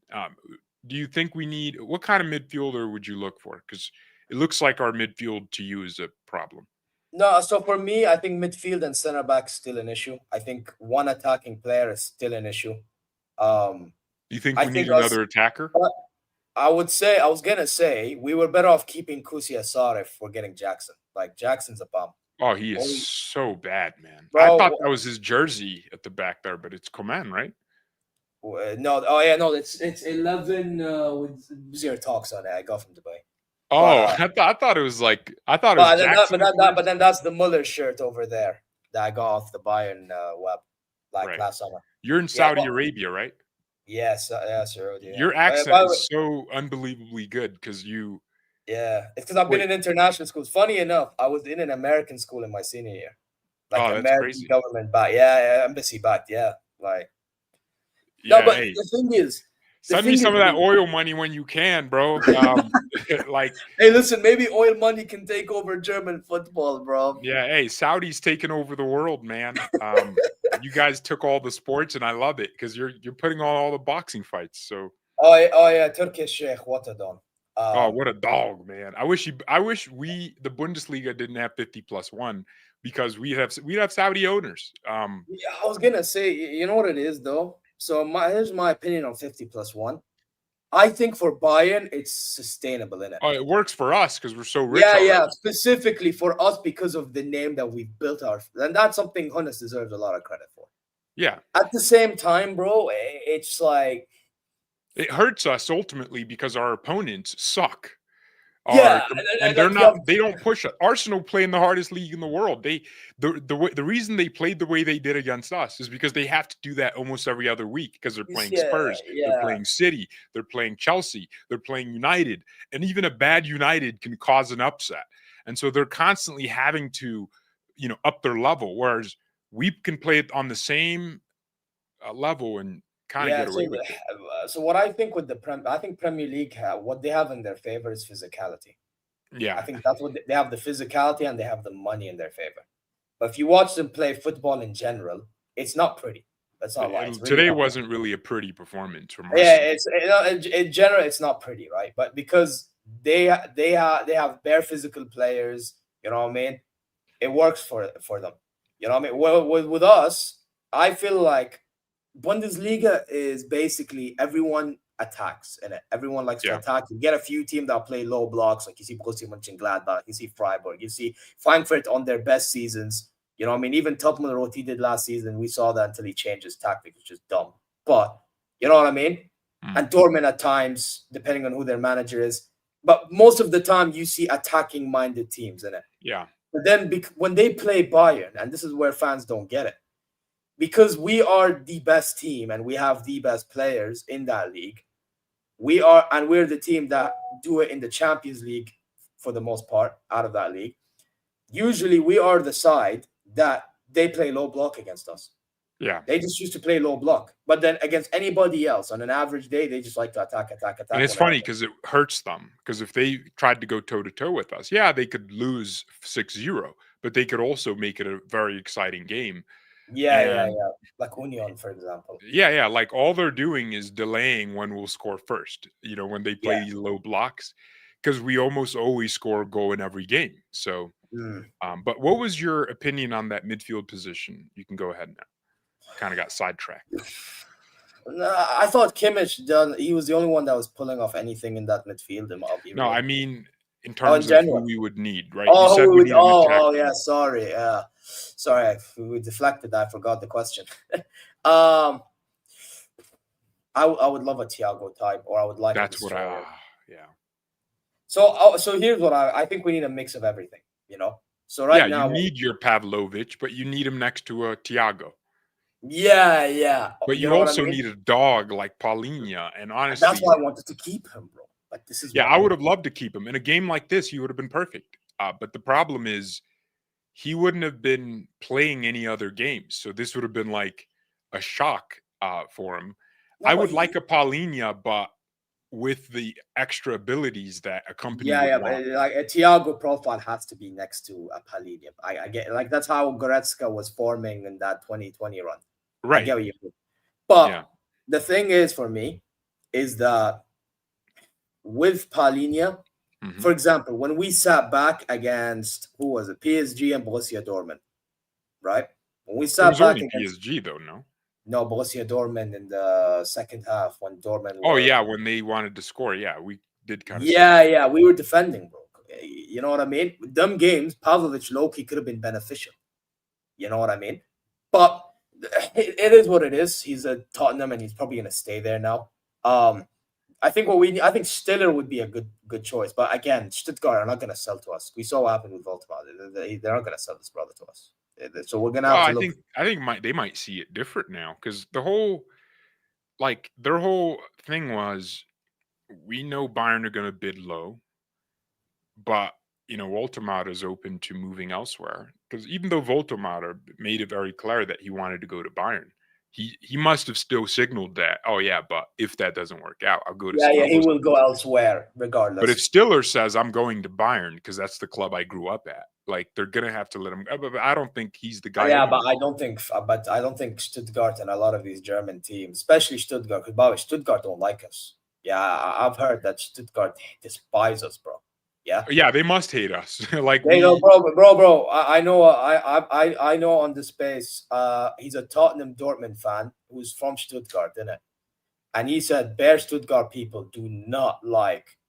Do you think we need, what kind of midfielder would you look for? Because it looks like our midfield to you is a problem. No, so for me, I think midfield and center back is still an issue. I think one attacking player is still an issue. Do you think we need another attacker? I was gonna say we were better off keeping Kusiasar if we're getting Jackson. Like, Jackson's a bum. Oh, he is so bad, man. Bro, I thought that was his jersey at the back there, but it's Coman, right? No, it's 11 with 0 talks on it. I got from Dubai. Oh, I thought it was like, Jackson. But then that's the Muller shirt over there that I got off the Bayern web last summer. You're in Saudi Arabia, right? Yes, sir. Yeah. Your accent is so unbelievably good because you. Yeah, it's because I've been in international schools. Funny enough, I was in an American school in my senior year, like American government back. Yeah, embassy back. Yeah, like. Yeah, no, but the thing is. Send me some of that oil money when you can, bro. Like, hey, listen, maybe oil money can take over German football, bro. Yeah, hey, Saudi's taking over the world, man. You guys took all the sports, and I love it because you're putting on all the boxing fights. So, oh yeah, Turkish Sheikh, what a don. What a dog, man! I wish the Bundesliga didn't have 50+1 because we'd have Saudi owners. Yeah, I was gonna say, you know what it is though. So here's my opinion on 50+1. I think for Bayern, it's sustainable, innit? Oh, it works for us because we're so rich. Yeah, specifically for us because of the name that we've built and that's something Hunis deserves a lot of credit for. Yeah. At the same time, bro, it's like it hurts us ultimately because our opponents suck. Yeah, and they don't push it. Arsenal play in the hardest league in the world. The reason they played the way they did against us is because they have to do that almost every other week because they're playing Spurs, they're playing City, they're playing Chelsea, they're playing United, and even a bad United can cause an upset. And so they're constantly having to, up their level, whereas we can play it on the same level and kind of get away with it. So what I think with I think Premier League, what they have in their favor is physicality. Yeah, I think that's what they have, the physicality, and they have the money in their favor. But if you watch them play football in general, it's not pretty. That's not right. Really today wasn't really a pretty performance from Arsenal. Yeah, in general, it's not pretty, right? But because They have bare physical players. You know what I mean? It works for them. You know what I mean? Well, with us, I feel like Bundesliga is basically everyone attacks in it. Everyone likes to Yeah. attack. You get a few teams that play low blocks, like you see Borussia Mönchengladbach, you see Freiburg, you see Frankfurt on their best seasons. You know what I mean? Even Tottenham, what he did last season, we saw that until he changed his tactics, which is dumb. But you know what I mean? And Dortmund at times, depending on who their manager is. But most of the time, you see attacking-minded teams in it. Yeah. But then when they play Bayern, and this is where fans don't get it, because we are the best team and we have the best players in that league, we're the team that do it in the Champions League for the most part out of that league. Usually we are the side that they play low block against us. Yeah. They just used to play low block. But then against anybody else on an average day, they just like to attack. And it's funny because it hurts them. Because if they tried to go toe-to-toe with us, yeah, they could lose 6-0, but they could also make it a very exciting game. Yeah. Like Union, for example. Yeah. Like all they're doing is delaying when we'll score first, when they play these low blocks, because we almost always score a goal in every game. So, but what was your opinion on that midfield position? You can go ahead now. Kind of got sidetracked. I thought Kimmich he was the only one that was pulling off anything in that midfield. I mean, in terms of who we would need, right? Oh, you said we yeah, sorry. Sorry, we deflected. I forgot the question. I would love a Thiago type, or I would like. That's what yeah. So here's what I think we need a mix of everything. So now you need your Pavlovic, but you need him next to a Thiago. Yeah. But you also need a dog like Paulinho, and honestly, that's why I wanted to keep him, bro. Like this is. Yeah, I would have loved to keep him in a game like this. He would have been perfect. But the problem is, he wouldn't have been playing any other games, so this would have been like a shock for him. I would like a Paulinho, but with the extra abilities that accompany. But like a Thiago profile has to be next to a Paulinho. I get like that's how Goretzka was forming in that 2020 run. Right. I get what you mean. But the thing is for me is that with Paulinho, for example, when we sat back against who was it, PSG and Borussia Dortmund, right? When we sat back against PSG though, no, Borussia Dortmund in the second half when Dortmund. When they wanted to score, we did kind of. Yeah, we were defending, bro. You know what I mean? With them games, Pavlovic low-key could have been beneficial. You know what I mean? But it is what it is. He's at Tottenham and he's probably going to stay there now. I think Stiller would be a good choice, but again, Stuttgart are not going to sell to us. We saw what happened with Voltmar. They're not going to sell this brother to us. So we're going to have to look. I think they might see it different now because their whole thing was, we know Bayern are going to bid low, but Voltmar is open to moving elsewhere, because even though Voltmar made it very clear that he wanted to go to Bayern, he must have still signaled that, but if that doesn't work out, I'll go to he will go elsewhere regardless. But if Stiller says, I'm going to Bayern because that's the club I grew up at, like they're gonna have to let him. But I don't think he's the guy. Yeah, but I don't think Stuttgart and a lot of these German teams, especially Stuttgart, because by the way, Stuttgart don't like us. Yeah, I've heard that Stuttgart despise us, bro. Yeah, they must hate us. Like they know, bro. I know. I know on the space. He's a Tottenham Dortmund fan who's from Stuttgart, isn't it? And he said, "Bare Stuttgart people do not like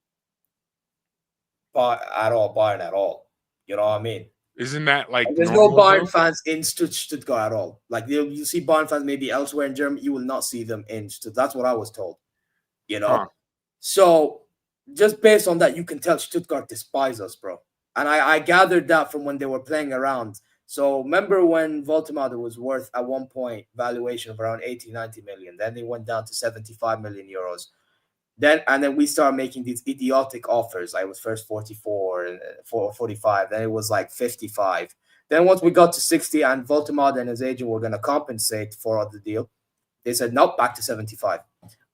Bayern at all." You know what I mean? Isn't that like there's no Bayern fans in Stuttgart at all? Like you see Bayern fans maybe elsewhere in Germany, you will not see them in Stuttgart. That's what I was told. So just based on that, you can tell Stuttgart despise us, bro. And I gathered that from when they were playing around. So remember when Voltmar was worth at one point valuation of around 80, 90 million. Then they went down to 75 million euros. Then we started making these idiotic offers. I was first 44 and 45. Then it was like 55. Then once we got to 60 and Voltmar and his agent were going to compensate for the deal, they said, nope, back to 75.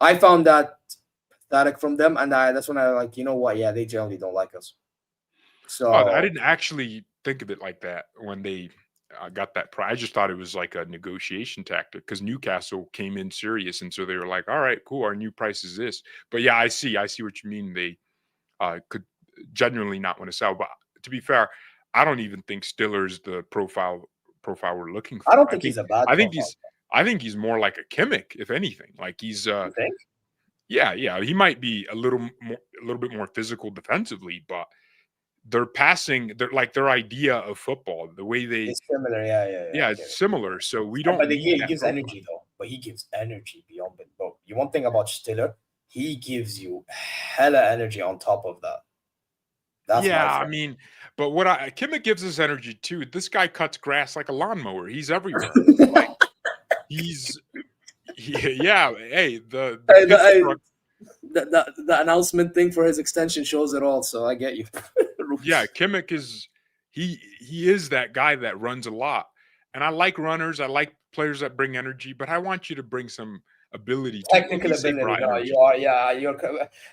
I found that pathetic from them. And that's when I like, you know what? Yeah, they generally don't like us. So I didn't actually think of it like that when they got that price. I just thought it was like a negotiation tactic because Newcastle came in serious, and so they were like, "All right, cool, our new price is this." But yeah, I see what you mean. They could genuinely not want to sell. But to be fair, I don't even think Stiller's the profile we're looking for. I don't think he's a bad I think profile. I think he's more like a Kimmich, if anything. Like he's You think? yeah, he might be a little bit more physical defensively, but their passing, their idea of football, the way they It's similar. Yeah. it's similar. So we But don't need he that gives profile. energy though. But he gives energy beyond it. But one thing about Stiller, he gives you hella energy on top of that. That's Yeah, my I friend. mean, but Kimmich gives us energy too. This guy cuts grass like a lawnmower. He's everywhere. Like he's yeah. Hey, the pitch truck. The announcement thing for his extension shows it all. So I get you. Yeah, Kimmich is he is that guy that runs a lot. And I like runners. I like players that bring energy, but I want you to bring some ability to Technical at least ability. brought No, energy. you are. Yeah, you're.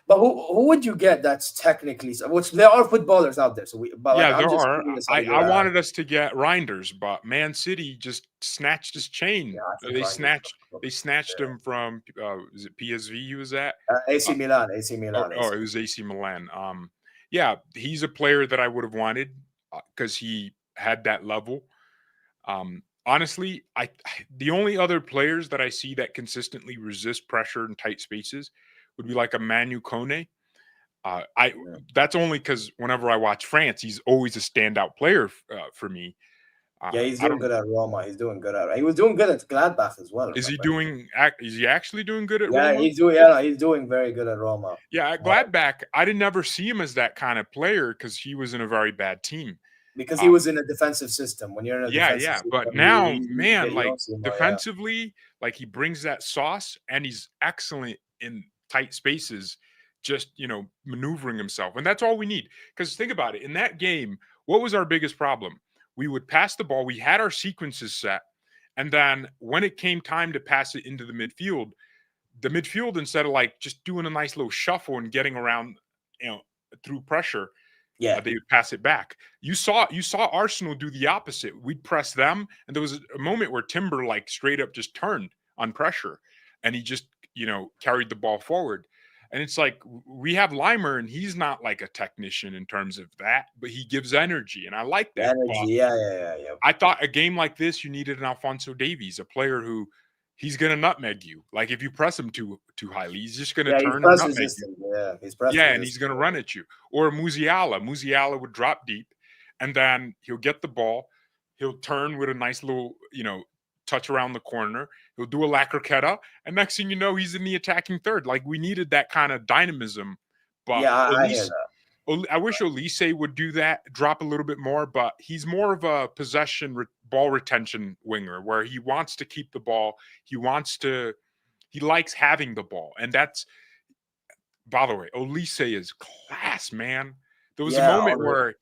But who would you get that's technically? Which there are footballers out there. So but Yeah, like, there I'm just are. curious how I you're wanted us to get Reinders, but Man City just snatched his chain. Yeah, I think They Reinders snatched him from is it PSV he was at? AC Milan. AC Or, Milan. it was AC Milan. Yeah, he's a player that I would have wanted because he had that level. Honestly, the only other players that I see that consistently resist pressure in tight spaces would be like a Manu Kone. That's only because whenever I watch France, he's always a standout player for me. Yeah, he's doing good at Roma. He's doing good at. He was doing good at Gladbach as well. Is he doing? Is he actually doing good at Yeah, Roma? he's doing. Yeah, he's doing very good at Roma. Yeah, at Gladbach, I didn't ever see him as that kind of player because he was in a very bad team. Because he was in a defensive system. When you're in a defensive system, but now, defensively, defensively, like he brings that sauce, and he's excellent in tight spaces. Just maneuvering himself, and that's all we need. Because think about it, in that game, what was our biggest problem? We would pass the ball. We had our sequences set, and then when it came time to pass it into the midfield, instead of like just doing a nice little shuffle and getting around, through pressure. Yeah, they would pass it back. You saw Arsenal do the opposite. We'd press them, and there was a moment where Timber like straight up just turned on pressure, and he just carried the ball forward. And it's like we have Limer, and he's not like a technician in terms of that, but he gives energy, and I like that. Energy, yeah. I thought a game like this, you needed an Alphonso Davies, a player who he's gonna nutmeg you. Like if you press him too highly, he's just gonna turn and nutmeg you. Yeah, and he's gonna run at you. Or Musiala. Musiala would drop deep, and then he'll get the ball. He'll turn with a nice little, touch around the corner. He'll do a La Croqueta, and next thing you know, he's in the attacking third. Like we needed that kind of dynamism. But yeah, I hear that. I wish Olise would do that, drop a little bit more, but he's more of a possession, ball retention winger where he wants to keep the ball. He likes having the ball. And that's, by the way, Olise is class, man. There was a moment where,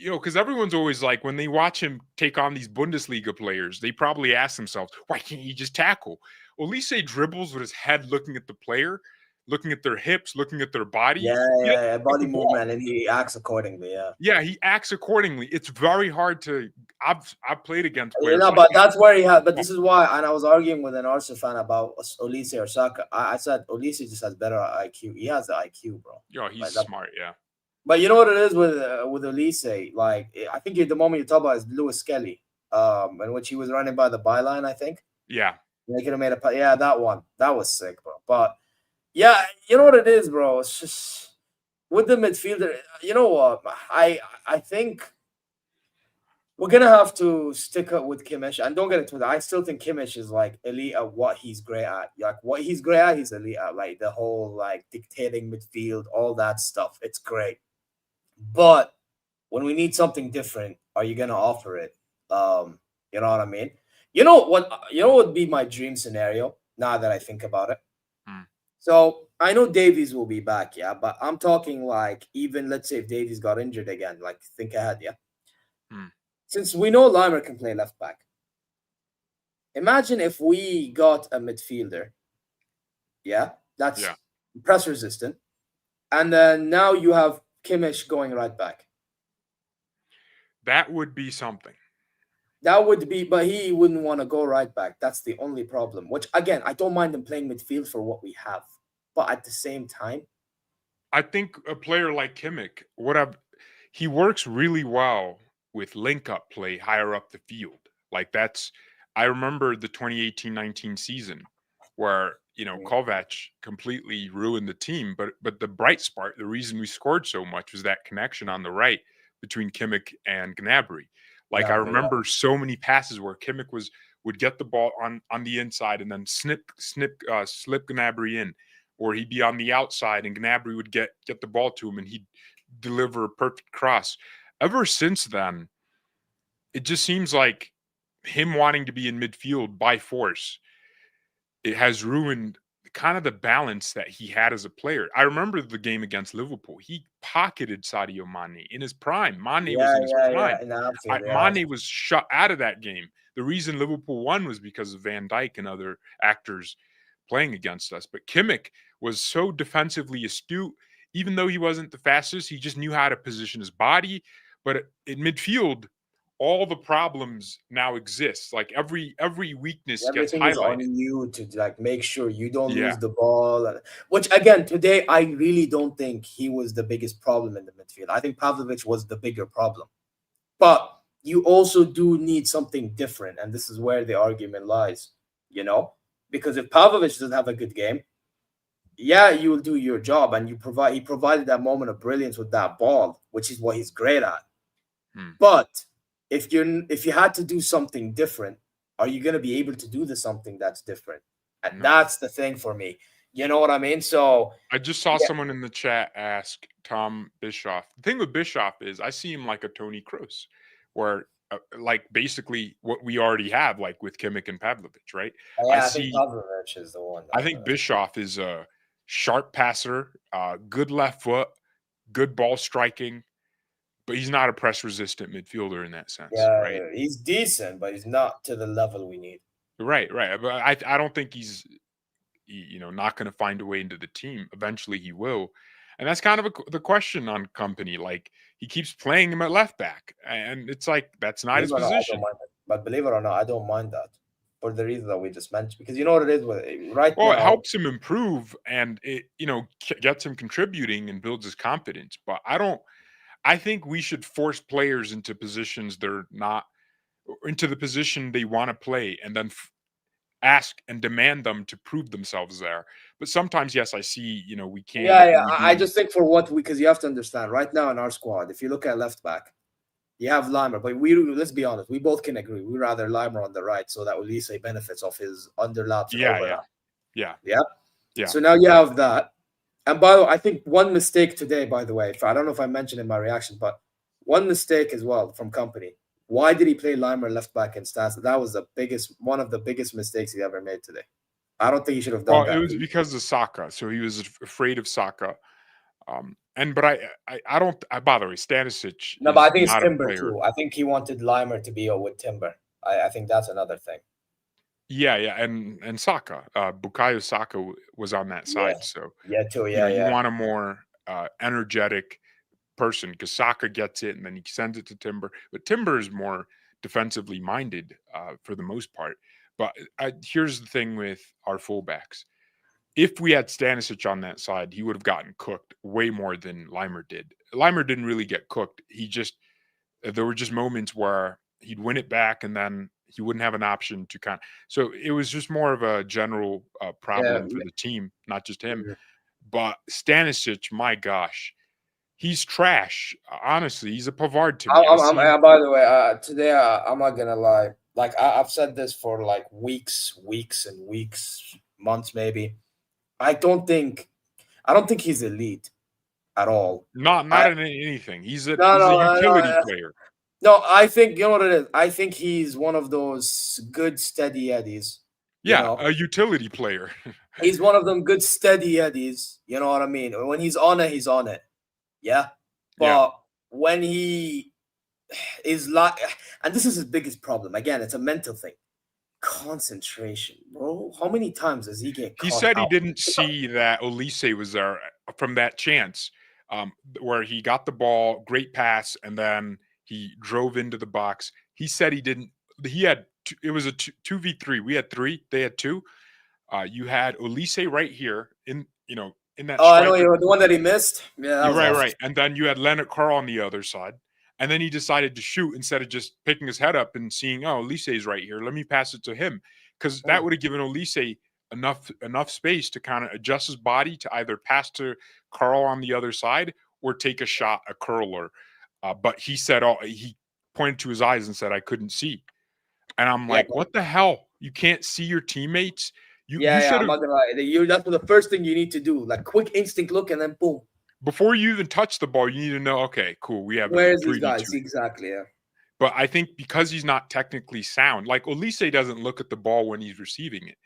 because everyone's always like, when they watch him take on these Bundesliga players, they probably ask themselves, why can't he just tackle? Olise dribbles with his head looking at the player, looking at their hips, looking at their body. Yeah, body movement, and he acts accordingly. Yeah, he acts accordingly. It's very hard to. I've played against players. But that's where he had. But this is why, and I was arguing with an Arsenal fan about Olise or Saka. I said Olise just has better IQ. He has the IQ, bro. Yo, he's smart. Yeah. But you know what it is with Olise? Like I think the moment you talk about is Lewis Skelly, in which he was running by the byline. I think. Yeah. They could have made that one. That was sick, bro. But. Yeah, you know what it is, bro. It's just with the midfielder. You know what? I think we're gonna have to stick up with Kimmich. And don't get into that. I still think Kimmich is like elite at what he's great at. Like what he's great at, he's elite at. Like the whole like dictating midfield, all that stuff. It's great. But when we need something different, are you gonna offer it? You know what I mean? You know what would be my dream scenario now that I think about it? So I know Davies will be back, yeah, but I'm talking like even let's say if Davies got injured again, like think ahead, yeah. Since we know Limer can play left back, imagine if we got a midfielder, yeah, that's press resistant, and then now you have Kimmich going right back. That would be something. That would be, but he wouldn't want to go right back. That's the only problem. Which again, I don't mind him playing midfield for what we have. But at the same time, I think a player like Kimmich, he works really well with link up play higher up the field. Like I remember the 2018-19 season where, Kovac completely ruined the team, but the bright spot, the reason we scored so much was that connection on the right between Kimmich and Gnabry. Like I remember so many passes where Kimmich would get the ball on the inside and then slip Gnabry in, or he'd be on the outside and Gnabry would get the ball to him and he'd deliver a perfect cross. Ever since then, it just seems like him wanting to be in midfield by force, it has ruined kind of the balance that he had as a player. I remember the game against Liverpool. He pocketed Sadio Mane in his prime. Mane was in his prime. Mane was shut out of that game. The reason Liverpool won was because of Van Dijk and other actors playing against us. But Kimmich was so defensively astute. Even though he wasn't the fastest, he just knew how to position his body. But in midfield, all the problems now exist. Like every weakness gets highlighted. Everything is on you to make sure you don't lose the ball. Which again, today I really don't think he was the biggest problem in the midfield. I think Pavlovic was the bigger problem. But you also do need something different, and this is where the argument lies. Because if Pavlovic doesn't have a good game, you will do your job, and he provided that moment of brilliance with that ball, which is what he's great at. But if you had to do something different, are you going to be able to do something that's different? And that's the thing for me. You know what I mean? So I just saw someone in the chat ask Tom Bischoff. The thing with Bischoff is I see him like a Toni Kroos, where like basically what we already have, like with Kimmich and Pavlovic, right? I think Pavlovic is the one. I think Bischoff is a sharp passer, good left foot, good ball striking, but he's not a press-resistant midfielder in that sense. Right? He's decent, but he's not to the level we need. Right. But I don't think he's not going to find a way into the team. Eventually, he will, and that's kind of the question on Kompany. Like he keeps playing him at left back, and it's like that's not his position. But believe it or not, I don't mind that for the reason that we just mentioned, because you know what it is with right now. Well, it helps him improve, and it gets him contributing and builds his confidence. But I think we should force players into positions they're not into the position they want to play, and then ask and demand them to prove themselves there. But sometimes, yes, I see, we can't. I just think because you have to understand right now in our squad, if you look at left back, you have Leimer, but let's be honest, we both can agree we rather Leimer on the right so that Olise benefits off his underlaps. Yeah. So now you have that. And by the way, I think one mistake today, by the way, I don't know if I mentioned in my reaction, but one mistake as well from Kompany. Why did he play Leimer left back instead? That was one of the biggest mistakes he ever made today. I don't think he should have done that. It was because of Saka. So he was afraid of Saka. But I don't. By the way, Stanisic. No, but I think it's Timber too. I think he wanted Leimer to be with Timber. I think that's another thing. Yeah, and Saka, Bukayo Saka was on that side. So you want a more energetic person, because Saka gets it and then he sends it to Timber. But Timber is more defensively minded for the most part. But here's the thing with our fullbacks. If we had Stanisic on that side, he would have gotten cooked way more than Leimer did. Leimer didn't really get cooked. There were just moments where he'd win it back and then he wouldn't have an option to so it was just more of a general problem for the team, not just him. Yeah. But Stanisic, my gosh, he's trash. Honestly, he's a Pavard to me. By the way, today I'm not gonna lie. Like I've said this for like weeks, months maybe. I don't think he's elite at all. Not in anything. He's a utility player. No, I think you know what it is. I think he's one of those good steady eddies. A utility player. He's one of them good steady eddies. You know what I mean? When he's on it, he's on it. Yeah. But when he is like, and this is his biggest problem. Again, it's a mental thing. Concentration, bro. How many times does he get caught He said out? He didn't see that Olise was there from that chance where he got the ball, great pass, and then he drove into the box. He said he didn't. It was a 2v3. We had 3. They had 2. You had Olise right here in that. Oh, I know striker the one that he missed. Yeah, that was right, awesome. right. And then you had Leonard Carl on the other side. And then he decided to shoot instead of just picking his head up and seeing, oh, Olise's right here. Let me pass it to him. Because that would have given Olise enough space to kind of adjust his body to either pass to Carl on the other side or take a shot, a curler. But he said, he pointed to his eyes and said, I couldn't see. And I'm like, what the hell? You can't see your teammates? You should have. I'm not gonna lie. That's the first thing you need to do. Like quick instinct look and then boom. Before you even touch the ball, you need to know, okay, cool. We have where's these guys? Exactly, yeah. But I think because he's not technically sound, like Olise doesn't look at the ball when he's receiving it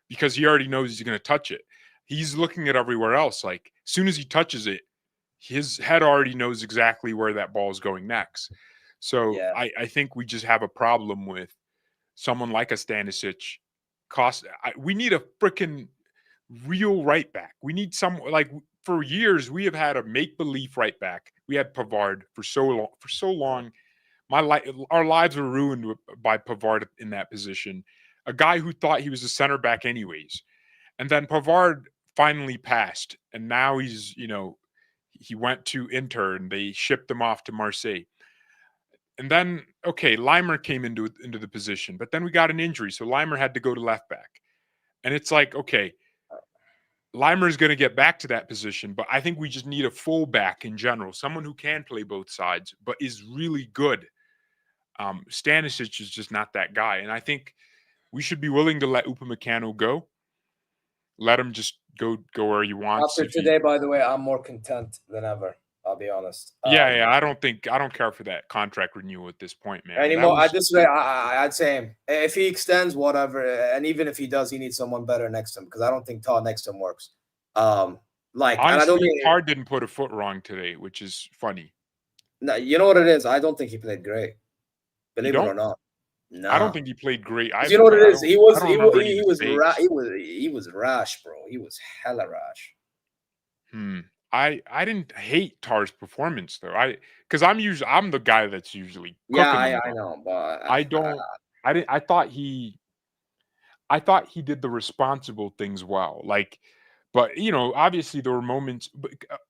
because he already knows he's going to touch it. He's looking at everywhere else. Like as soon as he touches it, his head already knows exactly where that ball is going next. So I think we just have a problem with someone like a Stanisic. We need a freaking real right back. We need someone like for years we have had a make-believe right back. We had Pavard for so long. Our lives were ruined by Pavard in that position. A guy who thought he was a center back anyways. And then Pavard finally passed. And now he's, he went to Inter and they shipped him off to Marseille. And then, okay, Leimer came into the position, but then we got an injury. So Leimer had to go to left back. And it's like, okay, Leimer is going to get back to that position, but I think we just need a fullback in general, someone who can play both sides, but is really good. Stanisic is just not that guy. And I think we should be willing to let Upamecano go. Let him just go where he wants. After today, by the way, I'm more content than ever. I'll be honest. I don't care for that contract renewal at this point, man. Anymore. At this rate, I'd say him. If he extends, whatever, and even if he does, he needs someone better next to him because I don't think Todd next to him works. Honestly, and I don't mean Todd didn't put a foot wrong today, which is funny. No, you know what it is. I don't think he played great. Believe it or not. No, I don't think he played great. You know what it is? He was rash, bro. He was hella rash. I didn't hate Tar's performance though. I'm the guy that's usually cooking I know, but I thought he did the responsible things well. But obviously there were moments,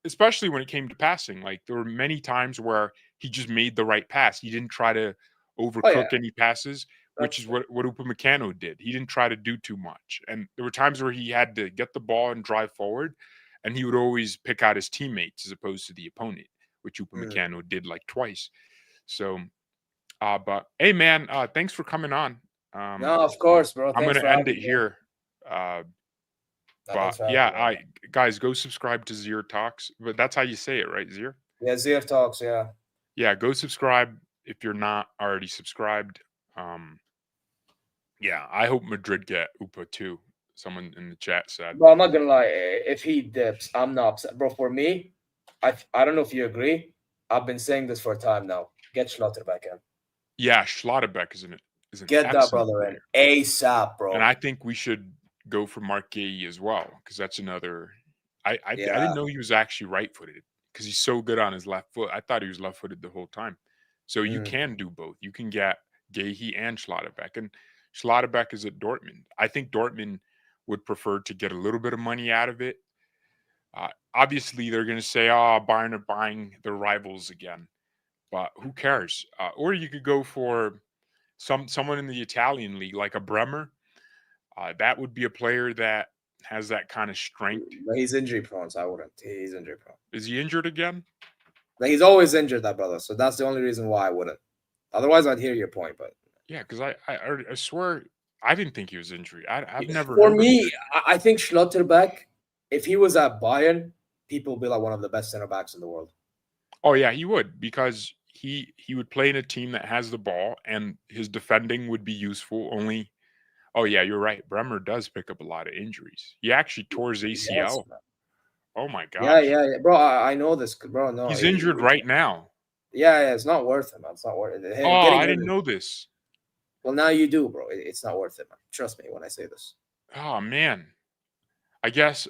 especially when it came to passing. Like there were many times where he just made the right pass. He didn't try to overcook any passes, which is what Upamecano did. He didn't try to do too much. And there were times where he had to get the ball and drive forward, and he would always pick out his teammates as opposed to the opponent, which Upamecano did like twice. So, but hey, man, thanks for coming on. No, of course, bro. I'm going to end it here. But yeah, guys, go subscribe to Zier Talks. But that's how you say it, right, Zier? Yeah, Zier Talks, yeah. Yeah, go subscribe if you're not already subscribed. Yeah, I hope Madrid get Upa too. Someone in the chat said. Well, I'm not gonna lie. If he dips, I'm not upset, bro. For me, I don't know if you agree. I've been saying this for a time now. Get Schlotterbeck in. Yeah, Schlotterbeck is an get that brother in ASAP, bro. And I think we should go for Mark Gay as well because that's another. I didn't know he was actually right-footed because he's so good on his left foot. I thought he was left-footed the whole time. So you can do both. You can get Gay and Schlotterbeck, and Schlotterbeck is at Dortmund. I think Dortmund would prefer to get a little bit of money out of it. Obviously, they're going to say, Bayern are buying their rivals again. But who cares? Or you could go for someone in the Italian league, like a Bremer. That would be a player that has that kind of strength. But he's injury prone, so I wouldn't. He's injury prone. Is he injured again? He's always injured, that brother. So that's the only reason why I wouldn't. Otherwise, I'd hear your point. But yeah, because I swear I didn't think he was injured. I've never. For me, I think Schlotterbeck, if he was at Bayern, people would be like one of the best center backs in the world. Oh yeah, he would, because he would play in a team that has the ball and his defending would be useful. Only, oh yeah, you're right. Bremer does pick up a lot of injuries. He actually tore his ACL. Yes, oh my god. Yeah, bro. I know this, bro. No, he's injured right now. Yeah, it's not worth it, man. It's not worth it. I didn't know this. Well, now you do, bro. It's not worth it, man. Trust me when I say this. Oh man. I guess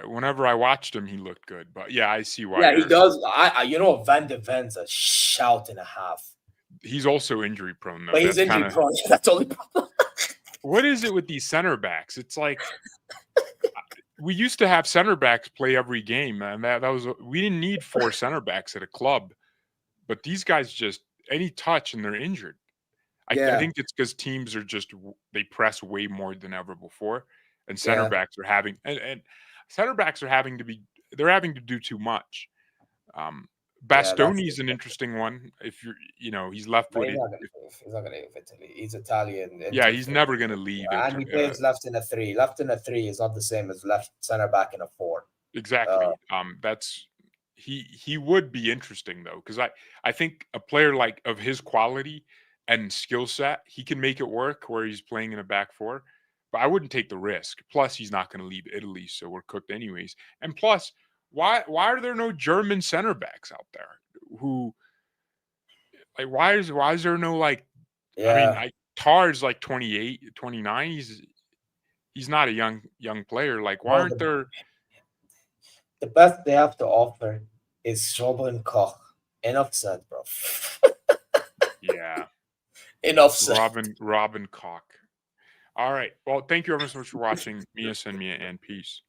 whenever I watched him, he looked good. But yeah, I see why. Yeah, he does. Van de Ven's a shout and a half. He's also injury prone, though. But he's injury prone. That's the only problem. What is it with these center backs? It's like we used to have center backs play every game, man. That was we didn't need 4 center backs at a club, but these guys just any touch and they're injured. I think it's because teams are just they press way more than ever before, and center backs are having and center backs are having to do too much. Bastoni's an interesting one. If he's left-footed. He's not going to leave Italy. He's Italian. Yeah, he's never going to leave. And he plays left in a 3. Left in a 3 is not the same as left center back in a 4. Exactly. He would be interesting though, because I think a player like of his quality and skill set, he can make it work where he's playing in a back 4. But I wouldn't take the risk. Plus, he's not going to leave Italy, so we're cooked anyways. And plus, why are there no German center backs out there who like why is there no I mean, Tar's like 28, 29. He's not a young player. Like why aren't there? The best they have to offer is Robin Koch. Enough said, bro. Yeah. Enough said. Robin Koch. All right. Well, thank you ever so much for watching. Mia, and peace.